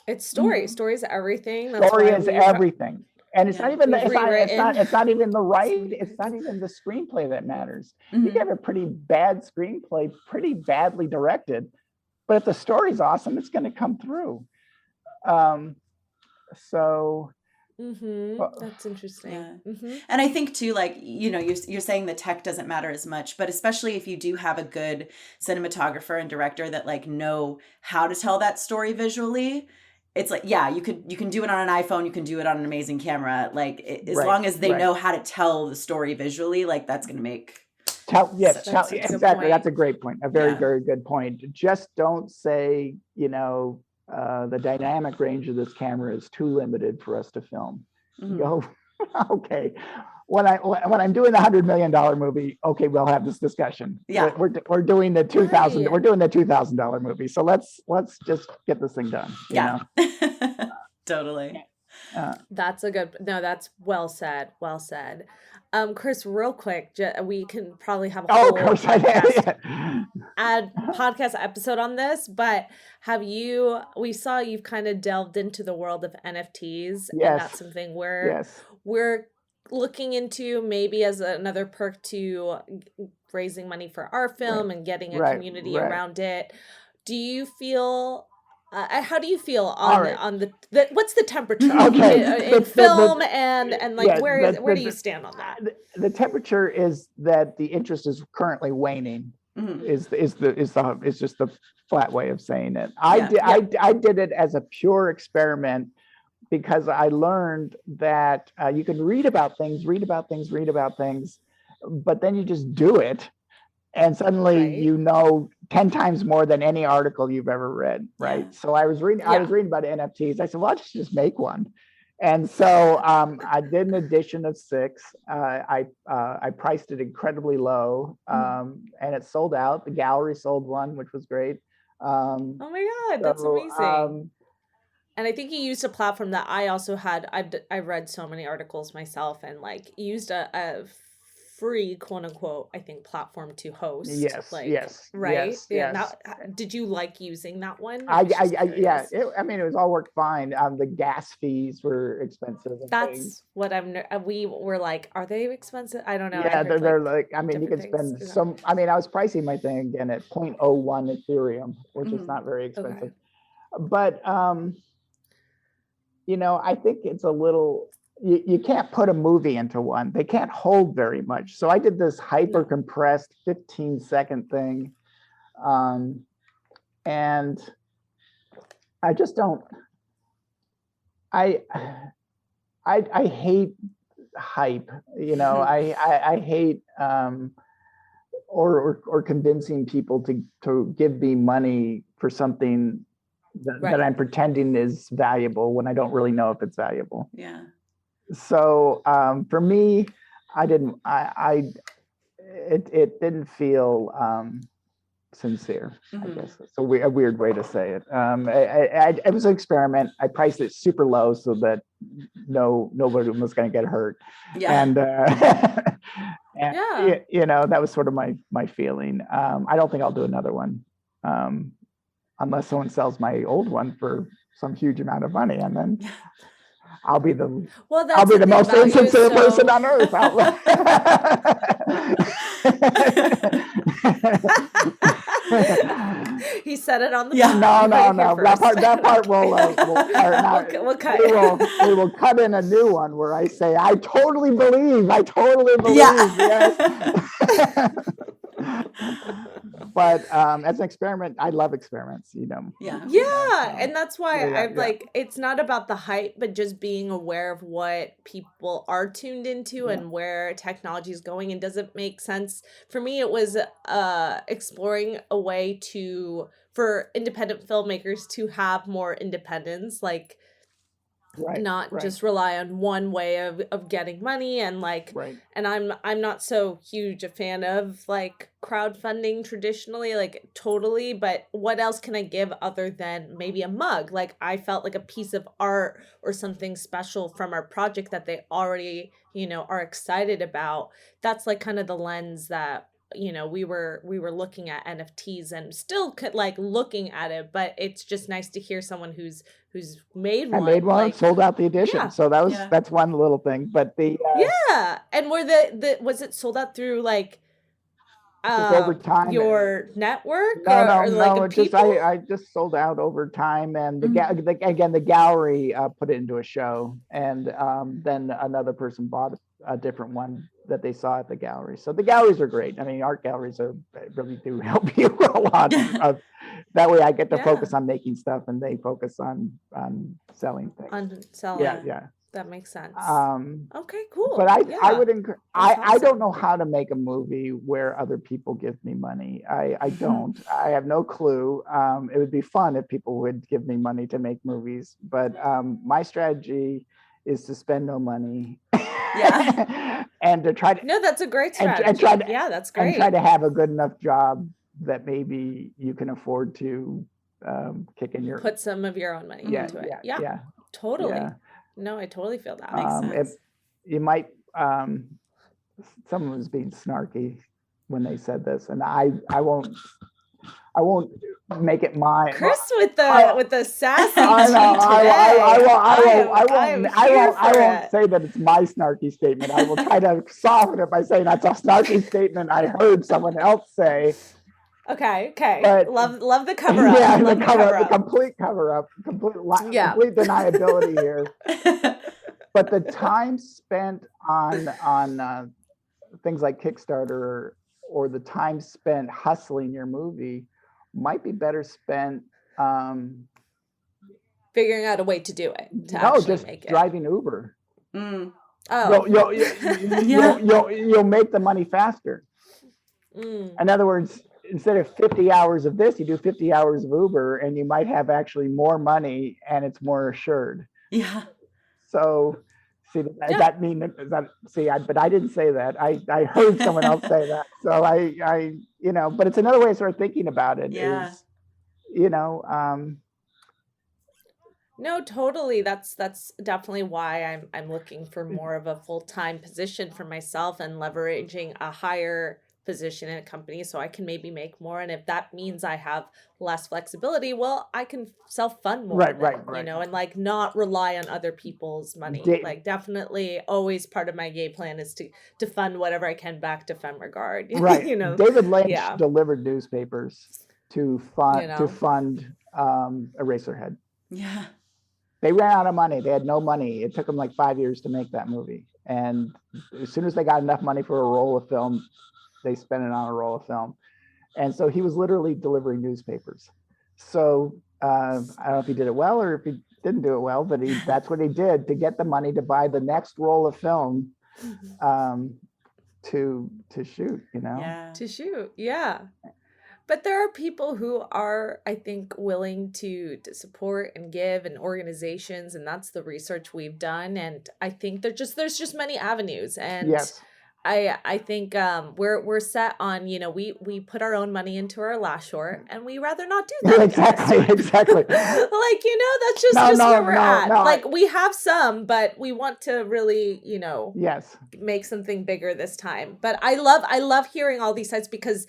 it's story. Story is everything. Story is everything. And it's not even it's not even the it's not even the screenplay that matters. You can have a pretty bad screenplay, pretty badly directed, but if the story's awesome, it's going to come through. So That's interesting. Yeah. And I think too, like, you're saying the tech doesn't matter as much, but especially if you do have a good cinematographer and director that like know how to tell that story visually, it's like, yeah, you can do it on an iPhone, you can do it on an amazing camera. Like as long as they know how to tell the story visually, like that's going to make exactly. That's a great point. A very, very good point. Just don't say, the dynamic range of this camera is too limited for us to film. Go, okay. When I'm doing the $100 million movie, okay, we'll have this discussion. Yeah, we're doing the 2000. We're doing the $2,000 movie. So let's just get this thing done. Yeah, totally. That's that's well said. Well said. Chris, real quick, we can probably have a whole podcast episode on this, but we saw you've kind of delved into the world of NFTs, and that's something we're looking into maybe as another perk to raising money for our film and getting a community around it. Do you feel how do you feel on the what's the temperature in film and like where do you stand on that? The temperature is that the interest is currently waning. Is just the flat way of saying it. I did it as a pure experiment because I learned that you can read about things, but then you just do it. And suddenly, 10 times more than any article you've ever read, right? Yeah. So I was reading about NFTs. I said, well, I'll just make one. And so I did an edition of 6. I priced it incredibly low, and it sold out. The gallery sold one, which was great. Oh my God, that's amazing. And I think you used a platform that I also had. I read so many articles myself, and like used a free quote unquote platform to host. Yes. Right. Did you like using that one? It was all worked fine. The gas fees were expensive. What we were like, are they expensive? I don't know. Yeah, they're like, you can spend some. I was pricing my thing again at 0.01 Ethereum, which is not very expensive. Okay. But I think it's a little. You can't put a movie into one. They can't hold very much. So I did this hyper compressed 15-second thing. And I just don't, I hate hype, I hate, or convincing people to give me money for something that I'm pretending is valuable when I don't really know if it's valuable. Yeah. So for me, it didn't feel sincere. I guess it's a weird way to say it. It was an experiment. I priced it super low so that nobody was going to get hurt. Yeah. And that was sort of my feeling. I don't think I'll do another one unless someone sells my old one for some huge amount of money, and then. I'll be the most insincere person on earth. He said it on the No. That part we'll cut. We will cut in a new one where I say, I totally believe. Yes. But as an experiment, I love experiments, and that's why it's not about the hype, but just being aware of what people are tuned into and where technology is going. And does it make sense? For me, it was exploring a way for independent filmmakers to have more independence, just rely on one way of getting money, and and I'm not so huge a fan of crowdfunding traditionally, totally, but what else can I give other than maybe a mug? I felt like a piece of art or something special from our project that they already are excited about. That's kind of the lens that we were looking at NFTs, and still looking at it, but it's just nice to hear someone who's made one. I made one, sold out the edition. So that's one little thing. But the and were was it sold out through Just over time. your network No, or like no. people? I just sold out over time, and the gallery put it into a show, and then another person bought a different one that they saw at the gallery. So the galleries are great. I mean, art galleries really do help you a lot. That way, I get to focus on making stuff, and they focus on selling things. On selling. Yeah. That makes sense. Okay, cool. But I would encourage. I awesome. don't know how to make a movie where other people give me money. I don't. I have no clue. It would be fun if people would give me money to make movies, but my strategy is to spend no money. Yeah. And to try to. No, that's a great strategy. And try to, that's great. And try to have a good enough job that maybe you can afford to kick in your. Put some of your own money into it. Yeah. Totally. Yeah. No, I totally feel that. Makes sense. You might, someone was being snarky when they said this, and I won't make it mine. Chris with the sassy. I won't say that it's my snarky statement. I will try to soften it by saying that's a snarky statement I heard someone else say. Okay. But, love the cover up. Yeah, the complete cover up, complete deniability here. But the time spent on things like Kickstarter or the time spent hustling your movie might be better spent figuring out a way to do it. Just make driving Uber. Oh, you'll make the money faster. In other words, instead of 50 hours of this, you do 50 hours of Uber, and you might have actually more money, and it's more assured. Yeah. So, see, but I didn't say that. I heard someone else say that. So I but it's another way of sort of thinking about it. Yeah. No, totally. That's definitely why I'm looking for more of a full-time position for myself and leveraging a higher position in a company so I can maybe make more. And if that means I have less flexibility, well, I can self-fund more. Right. And like not rely on other people's money. Like definitely always part of my game plan is to fund whatever I can back to Femme Regard. Right. David Lynch delivered newspapers to fund Eraserhead. Yeah. They ran out of money. They had no money. It took them like 5 years to make that movie. And as soon as they got enough money for a roll of film, they spent it on a roll of film. And so he was literally delivering newspapers. So I don't know if he did it well or if he didn't do it well, but that's what he did to get the money to buy the next roll of film to shoot, Yeah. To shoot. Yeah. But there are people who are, I think, willing to support and give, and organizations, and that's the research we've done. And I think there's just many avenues. And yes. I think we're set on, we put our own money into our last short, and we rather not do that. Exactly. Like, that's just where we're at. Like we have some, but we want to really, yes, make something bigger this time. But I love hearing all these sides because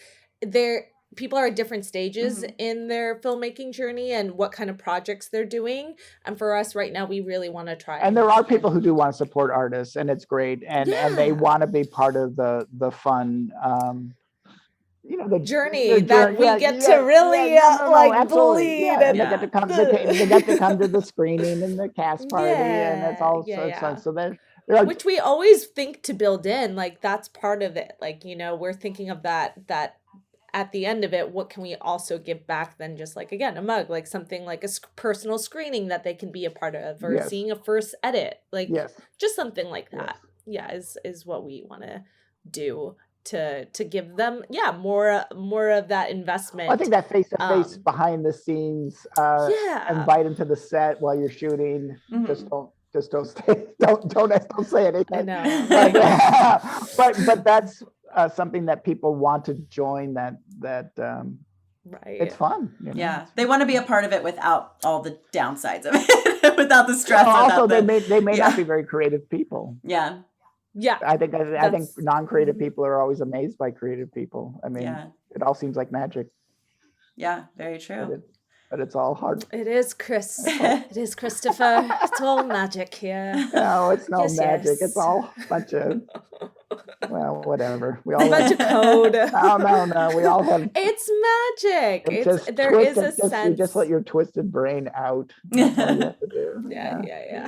people are at different stages in their filmmaking journey and what kind of projects they're doing. And for us right now, we really want to try. And there are people who do want to support artists, and it's great. And they want to be part of the fun, the journey that we get to really bleed. Yeah. And they get to come to the screening and the cast party, and it's all so there. Which we always think to build in, like that's part of it. Like, we're thinking of that at the end of it, what can we also give back than just like, again, a mug, like something like a personal screening that they can be a part of, or seeing a first edit, like just something like that. Is what we want to do to give them more of that investment. I think that face-to-face behind the scenes, invite them to the set while you're shooting. Just don't stay, don't say anything. I know. But that's something that people want to join. That right. It's fun. Yeah, they want to be a part of it without all the downsides of it, without the stress. Well, also, they may not be very creative people. Yeah. I think non-creative people are always amazed by creative people. I mean, it all seems like magic. Yeah, very true. But it's all hard. It is, Chris. It is, Christopher. It's all magic here. No, it's no magic. Yes. It's all a bunch of Well, whatever. We A all bunch of code. No. We all have. It's magic. It's It's just there is a twisted. sense. You just let your twisted brain out. That's all you have to do. Yeah.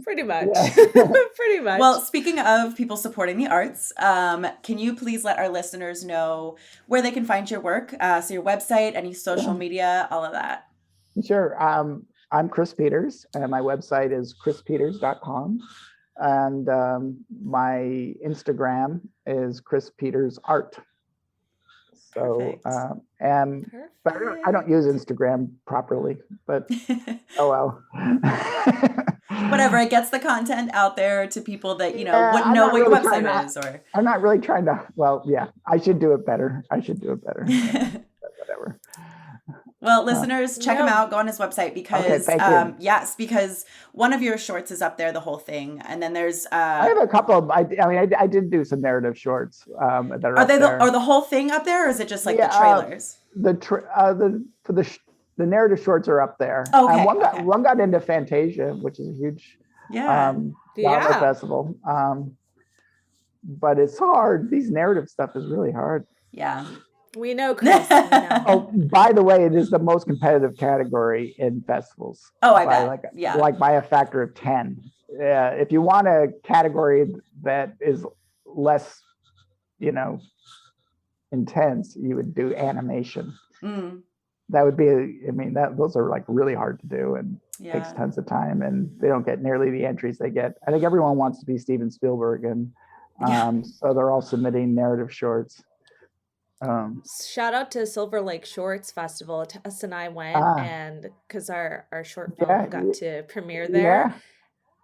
Pretty much. Yes. Pretty much. Well, speaking of people supporting the arts, can you please let our listeners know where they can find your work? So your website, any social media, all of that. Sure. I'm Chris Peters, and my website is chrispeters.com. And my Instagram is Chris Peters Art. So, but I don't use Instagram properly, but oh well. Whatever, it gets the content out there to people that, wouldn't I'm know not what your really website is. Or I'm not really trying to, well, yeah, I should do it better. But whatever. Well, listeners, check him out. Go on his website because, thank you. yes, because one of your shorts is up there, the whole thing, and then there's. I have a couple of. I did do some narrative shorts that are. Are up there. are the whole thing up there, or is it just like the trailers? The narrative shorts are up there. Okay. One got into Fantasia, which is a huge genre festival. But it's hard. These narrative stuff is really hard. Yeah. We know, Chris. We know. Oh, by the way, it is the most competitive category in festivals. Oh, I bet. Like by a factor of 10. If you want a category that is less, intense, you would do animation. That would be, those are like really hard to do and takes tons of time, and they don't get nearly the entries they get. I think everyone wants to be Steven Spielberg, and so they're all submitting narrative shorts. Shout out to Silver Lake Shorts Festival. Tess and I went, and because our short film got to premiere there,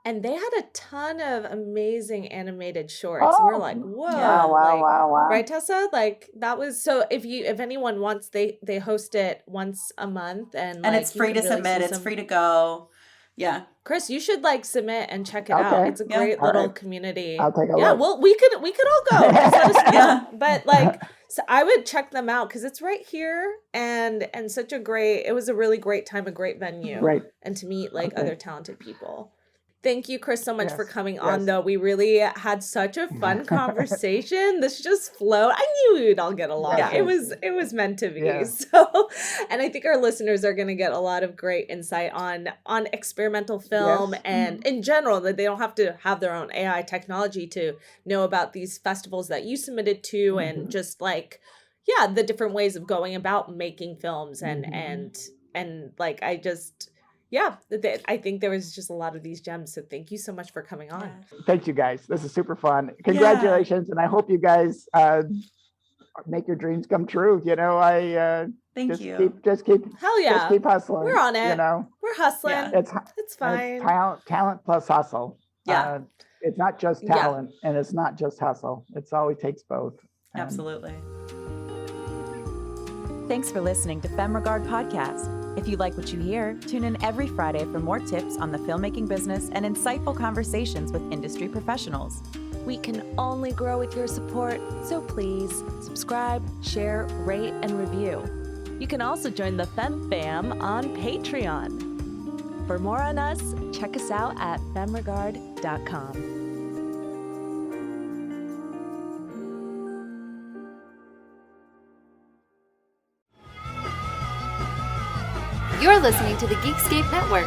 and they had a ton of amazing animated shorts. We're like, whoa, wow. Right, Tessa? Like that was so. If anyone wants, they host it once a month, and it's free to submit. It's free to go. Yeah, Chris, you should submit and check it out. It's a great little community. I'll take a look. Yeah, well, we could all go. Just let us know. But so I would check them out because it's right here, and it was a really great time, a great venue, right? And to meet other talented people. Thank you, Chris, so much for coming on, though. We really had such a fun conversation. This just flowed. I knew we would all get along. Yeah. It was meant to be. Yeah. So, and I think our listeners are going to get a lot of great insight on experimental film and in general, that they don't have to have their own AI technology to know about these festivals that you submitted to and just the different ways of going about making films I think there was just a lot of these gems. So thank you so much for coming on. Thank you, guys. This is super fun. Congratulations. And I hope you guys make your dreams come true. Thank you. Just keep hustling. We're on it. We're hustling. Yeah. It's fine. It's talent plus hustle. Yeah. It's not just talent and it's not just hustle. It's always takes both. Absolutely. Thanks for listening to Femme Regard Podcast. If you like what you hear, tune in every Friday for more tips on the filmmaking business and insightful conversations with industry professionals. We can only grow with your support, so please subscribe, share, rate, and review. You can also join the Femme Fam on Patreon. For more on us, check us out at femregard.com. You're listening to the Geekscape Network.